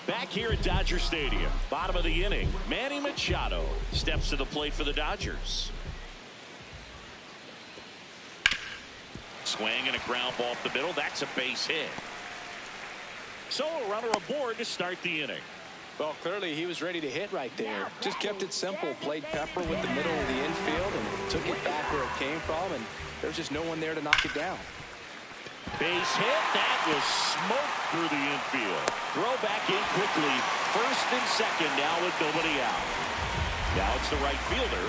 Back here at Dodger Stadium, bottom of the inning, Manny Machado steps to the plate for the Dodgers. Swing and a ground ball up the middle. That's a base hit. So a runner aboard to start the inning. Well, clearly he was ready to hit right there. Just kept it simple. Played pepper with the middle of the infield and took it back where it came from. And there's just no one there to knock it down. Base hit. That was smoked through the infield. Throw back in quickly. First and second now with nobody out. Now it's the right fielder.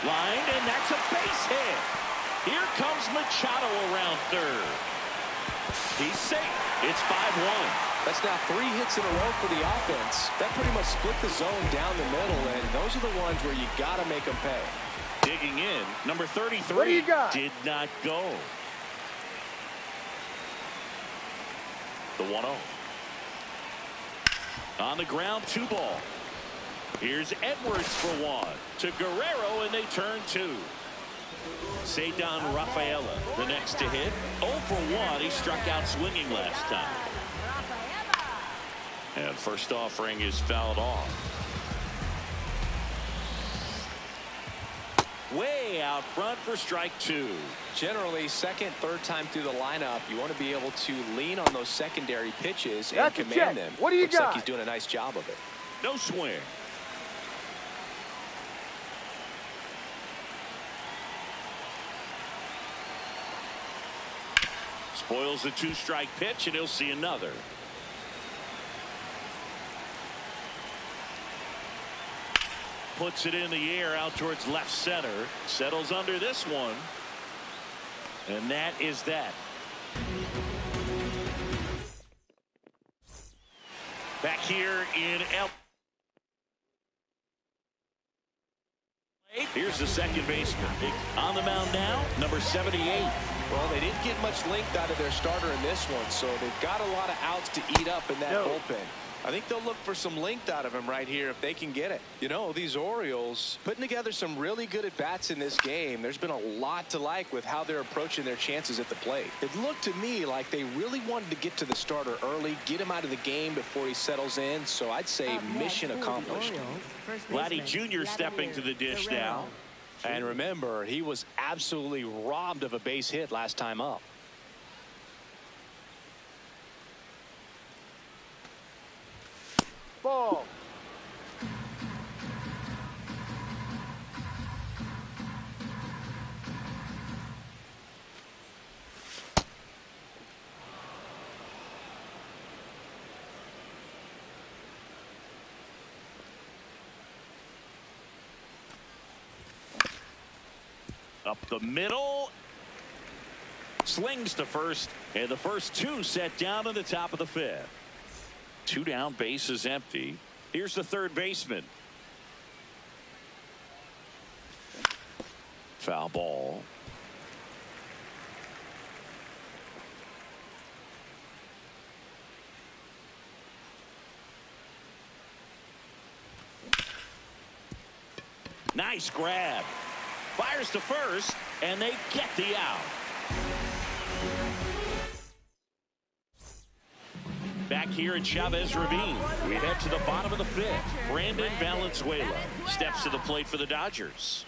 Line, and that's a base hit. Here comes Machado around third. He's safe. It's 5-1. That's now 3 hits in a row for the offense. That pretty much split the zone down the middle, and those are the ones where you got to make them pay. Digging in, number 33 What do you got? did not go. The 1-0. On the ground, 2 ball. Here's Edwards for 1 to Guerrero, and they turn 2. Cedar Rafaela, the next to hit. 0 for 1. He struck out swinging last time. And first offering is fouled off. Way out front for strike 2. Generally, second, third time through the lineup, you want to be able to lean on those secondary pitches and That's a check. command them. What do you Looks got? like he's doing a nice job of it. No swing. Spoils the 2-strike pitch, and he'll see another. Puts it in the air out towards left center. Settles under this one. And that is that. Back here in L. Here's the second baseman. On the mound now, number 78. Well, they didn't get much length out of their starter in this one, so they've got a lot of outs to eat up in that bullpen. I think they'll look for some length out of him right here if they can get it. You know, these Orioles putting together some really good at-bats in this game. There's been a lot to like with how they're approaching their chances at the plate. It looked to me like they really wanted to get to the starter early, get him out of the game before he settles in, so I'd say mission accomplished. Vladdy Jr. stepping to the dish now. And remember, he was absolutely robbed of a base hit last time up. Ball. Up the middle. Slings to first. And the first two set down to the top of the fifth. 2 down, base is empty. Here's the third baseman. Foul ball. Nice grab. Fires to first, and they get the out. Back here at Chavez Ravine, we head to the bottom of the fifth. Brandon Valenzuela steps to the plate for the Dodgers.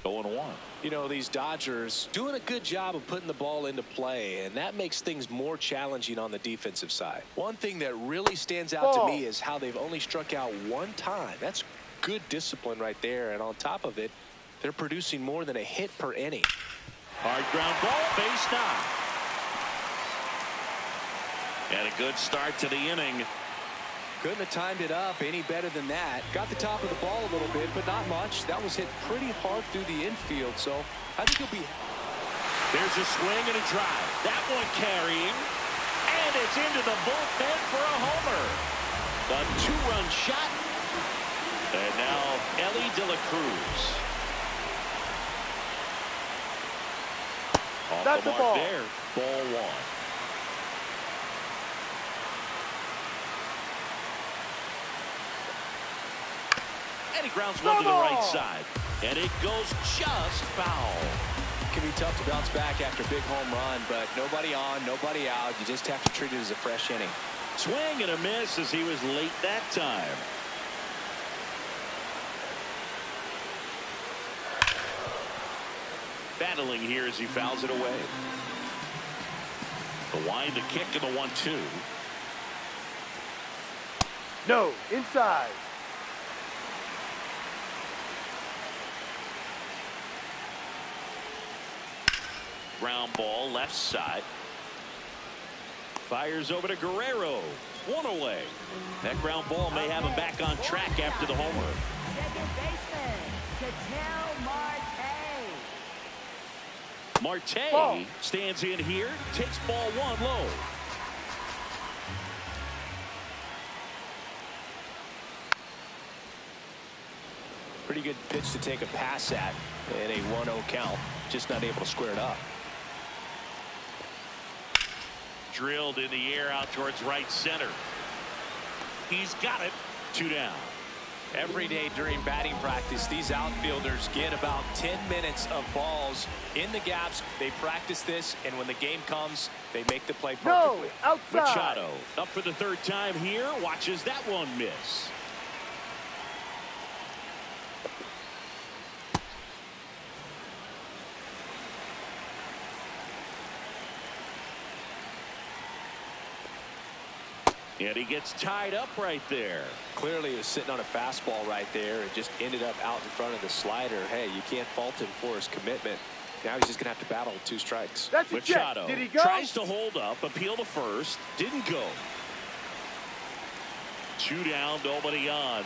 0-1. You know, these Dodgers doing a good job of putting the ball into play, and that makes things more challenging on the defensive side. One thing that really stands out to me is how they've only struck out 1 time. That's good discipline right there, and on top of it, they're producing more than a hit per inning. Hard ground ball, base knock. And a good start to the inning. Couldn't have timed it up any better than that. Got the top of the ball a little bit, but not much. That was hit pretty hard through the infield, so I think he'll be. There's a swing and a drive. That one carrying, and it's into the bullpen for a homer. The 2-run shot. And now Ellie De La Cruz. Off That's the mark ball. there. Ball 1. And he grounds one to the right side. And it goes just foul. It can be tough to bounce back after a big home run, but nobody on, nobody out. You just have to treat it as a fresh inning. Swing and a miss as he was late that time. Battling here as he fouls it away. The wind, the kick, and the 1-2. No, inside. Ground ball, left side. Fires over to Guerrero. 1 away. That ground ball may have him back on track after the homer. Second baseman, Ketel Marte. Marte stands in here, takes ball 1 low. Pretty good pitch to take a pass at in a 1-0 count. Just not able to square it up. Drilled in the air out towards right center. He's got it. 2 down. Every day during batting practice, these outfielders get about 10 minutes of balls in the gaps. They practice this, and when the game comes, they make the play perfectly. No, outside. Machado up for the 3rd time here. Watches that one miss. And he gets tied up right there. Clearly he was sitting on a fastball right there and just ended up out in front of the slider. Hey, you can't fault him for his commitment. Now he's just going to have to battle with 2 strikes. That's a check. Machado Did he go? tries to hold up, appeal to first, didn't go. 2 down, nobody on.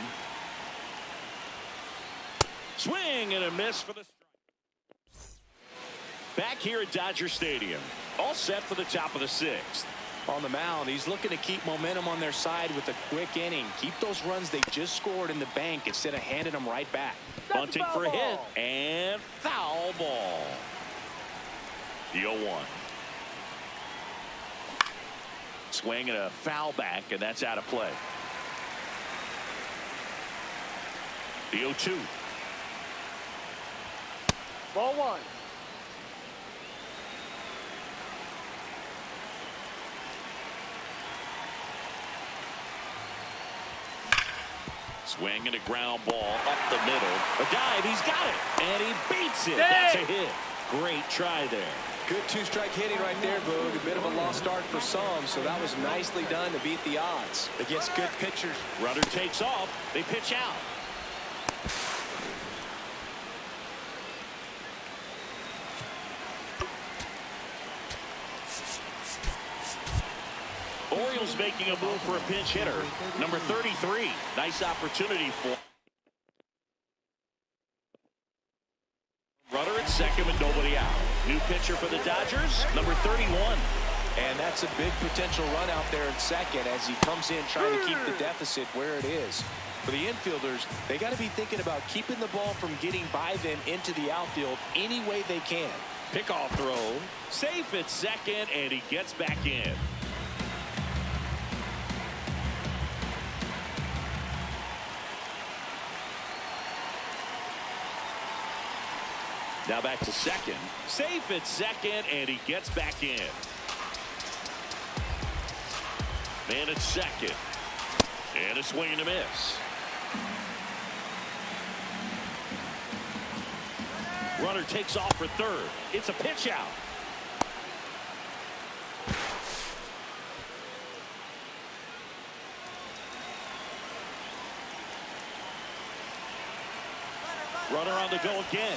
Swing and a miss for the strike. Back here at Dodger Stadium, all set for the top of the 6th. On the mound, he's looking to keep momentum on their side with a quick inning. Keep those runs they just scored in the bank instead of handing them right back. Bunting for a hit and foul ball. The 0-1. Swing and a foul back, and that's out of play. The 0-2. Ball 1. Swing and a ground ball up the middle. A dive, he's got it. And he beats it. That's a hit. Great try there. Good 2-strike hitting right there, Boog. A bit of a lost start for some, so that was nicely done to beat the odds against good pitchers. Runner takes off. They pitch out. Orioles making a move for a pinch hitter. Number 33. Nice opportunity for New pitcher for the Dodgers, number 31. And that's a big potential run out there in second as he comes in trying to keep the deficit where it is. For the infielders, they got to be thinking about keeping the ball from getting by them into the outfield any way they can. Pickoff throw. Safe at second, and he gets back in. Now back to second. Safe at second, and he gets back in. Man at second. And a swing and a miss. Runner takes off for third. It's a pitch out. Runner on the go again.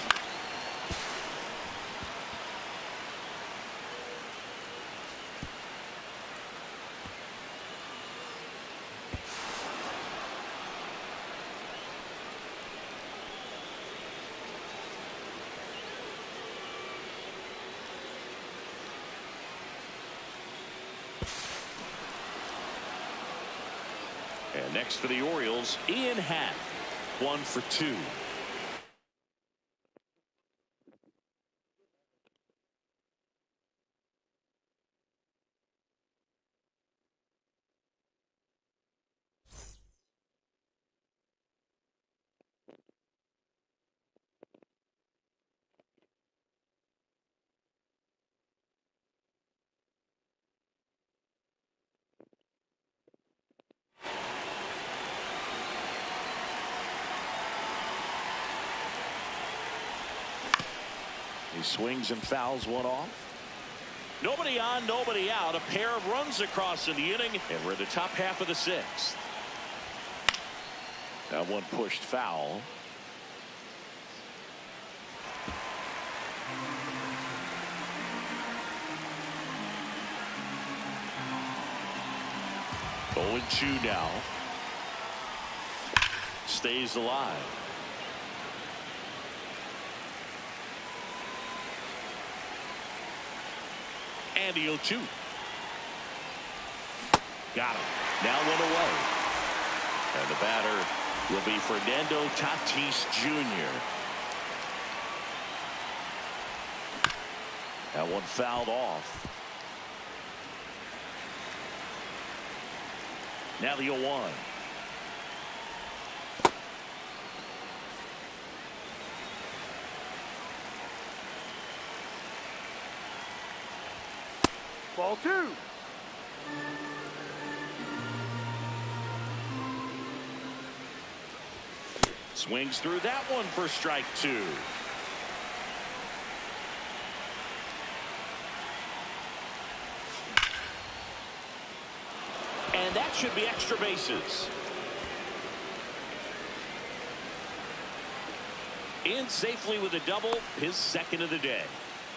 And next for the Orioles, Ian Happ, 1 for 2. He swings and fouls one off. Nobody on, nobody out. A pair of runs across in the inning, and we're in the top half of the sixth. That one pushed foul. Oh, and 2 now. Stays alive. And the 0-2. Got him. Now 1 away. And the batter will be Fernando Tatis Jr. That one fouled off. Now the 0-1. Ball 2. Swings through that one for strike 2. And that should be extra bases. In safely with a double, his second of the day.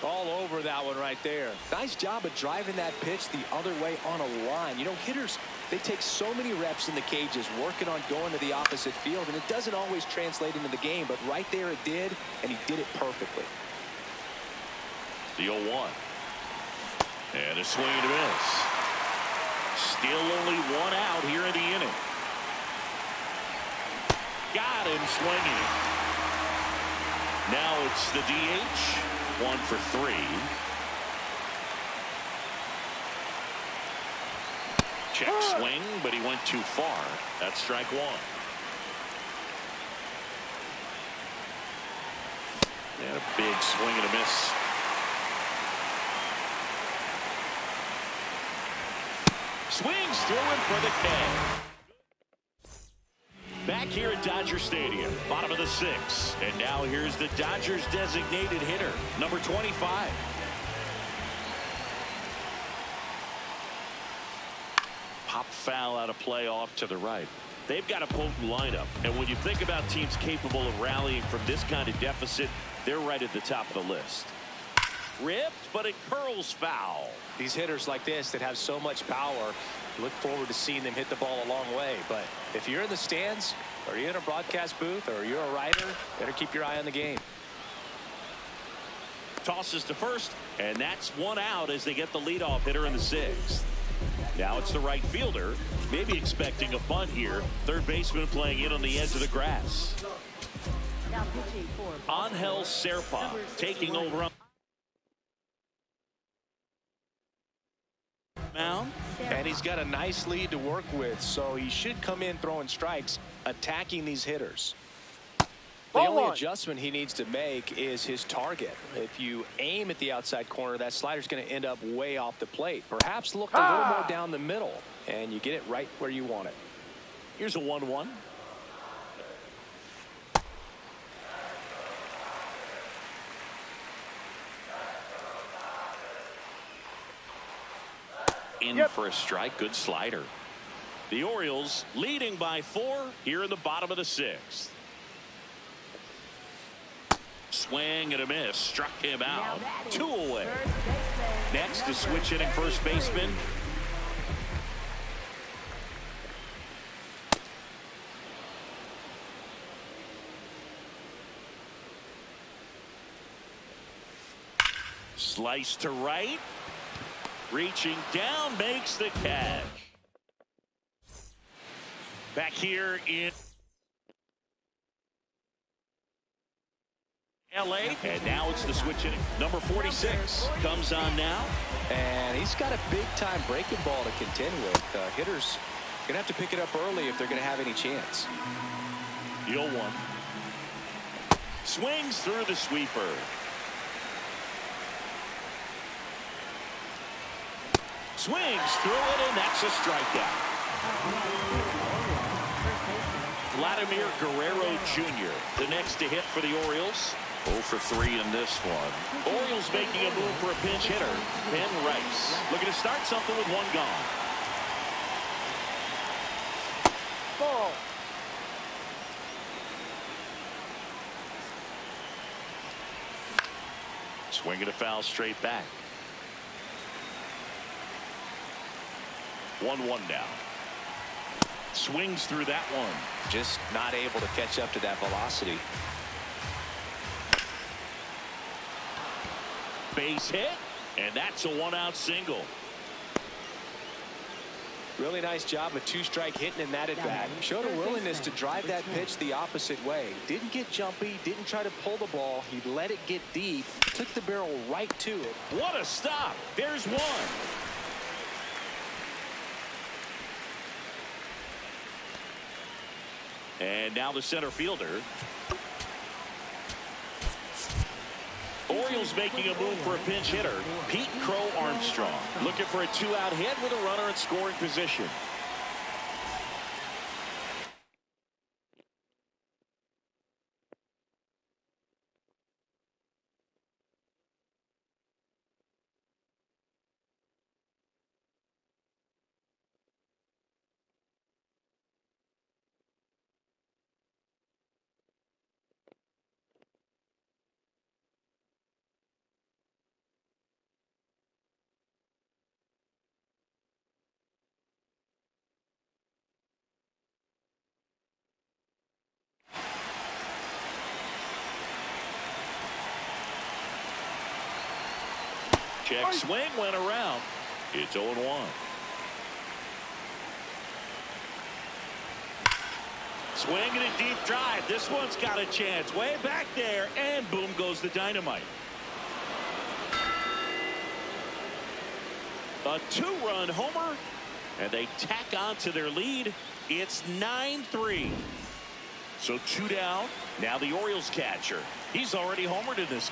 All over that one right there. Nice job of driving that pitch the other way on a line. You know, hitters, they take so many reps in the cages working on going to the opposite field, and it doesn't always translate into the game, but right there it did, and he did it perfectly. The 0-1. And a swing and a miss. Still only 1 out here in the inning. Got him swinging. Now it's the DH. 1 for 3. Check swing, but he went too far. That's strike 1. And a big swing and a miss. Swings through him for the K. Back here at Dodger Stadium, bottom of the 6th. And now here's the Dodgers designated hitter, number 25. Pop foul out of play off to the right. They've got a potent lineup. And when you think about teams capable of rallying from this kind of deficit, they're right at the top of the list. Ripped, but it curls foul. These hitters like this that have so much power, look forward to seeing them hit the ball a long way. But if you're in the stands, or you're in a broadcast booth, or you're a writer, better keep your eye on the game. tosses to first, and that's one out as they get the leadoff hitter in the sixth. Now it's the right fielder, maybe expecting a bunt here. Third baseman playing in on the edge of the grass. Now pitching for Angel Serpa taking over on mound. And he's got a nice lead to work with, so he should come in throwing strikes, attacking these hitters. The only adjustment he needs to make is his target. If you aim at the outside corner, that slider's going to end up way off the plate. Perhaps look a little more down the middle, and you get it right where you want it. Here's a 1-1. In for a strike. Good slider. The Orioles leading by 4 here in the bottom of the sixth. Swing and a miss. Struck him out. 2 away. Next is switch hitting first baseman. Slice to right. Reaching down, makes the catch. Back here in LA, and now it's the switch hitting. Number 46 comes on now. And he's got a big-time breaking ball to contend with. Hitters going to have to pick it up early if they're going to have any chance. The 0-1. Swings through the sweeper. Swings through it, and that's a strikeout. Vladimir Guerrero Jr., the next to hit for the Orioles. 0 for 3 in this one. Orioles making a move for a pinch hitter, Ben Rice. Looking to start something with 1 gone. Ball. Swinging a foul straight back. 1-1 now. Swings through that one. Just not able to catch up to that velocity. Base hit, and that's a 1-out single. Really nice job of 2-strike hitting in that at bat. Showed a willingness to drive that pitch the opposite way. Didn't get jumpy, didn't try to pull the ball. He let it get deep, took the barrel right to it. What a stop. There's one. And now the center fielder. Orioles making a move for a pinch hitter, Pete Crow Armstrong. Looking for a 2-out hit with a runner in scoring position. Check swing went around. It's 0-1. Swinging a deep drive. This one's got a chance. Way back there, and boom goes the dynamite. A 2-run homer, and they tack on to their lead. It's 9-3. So 2 down. Now the Orioles catcher. He's already homered in this.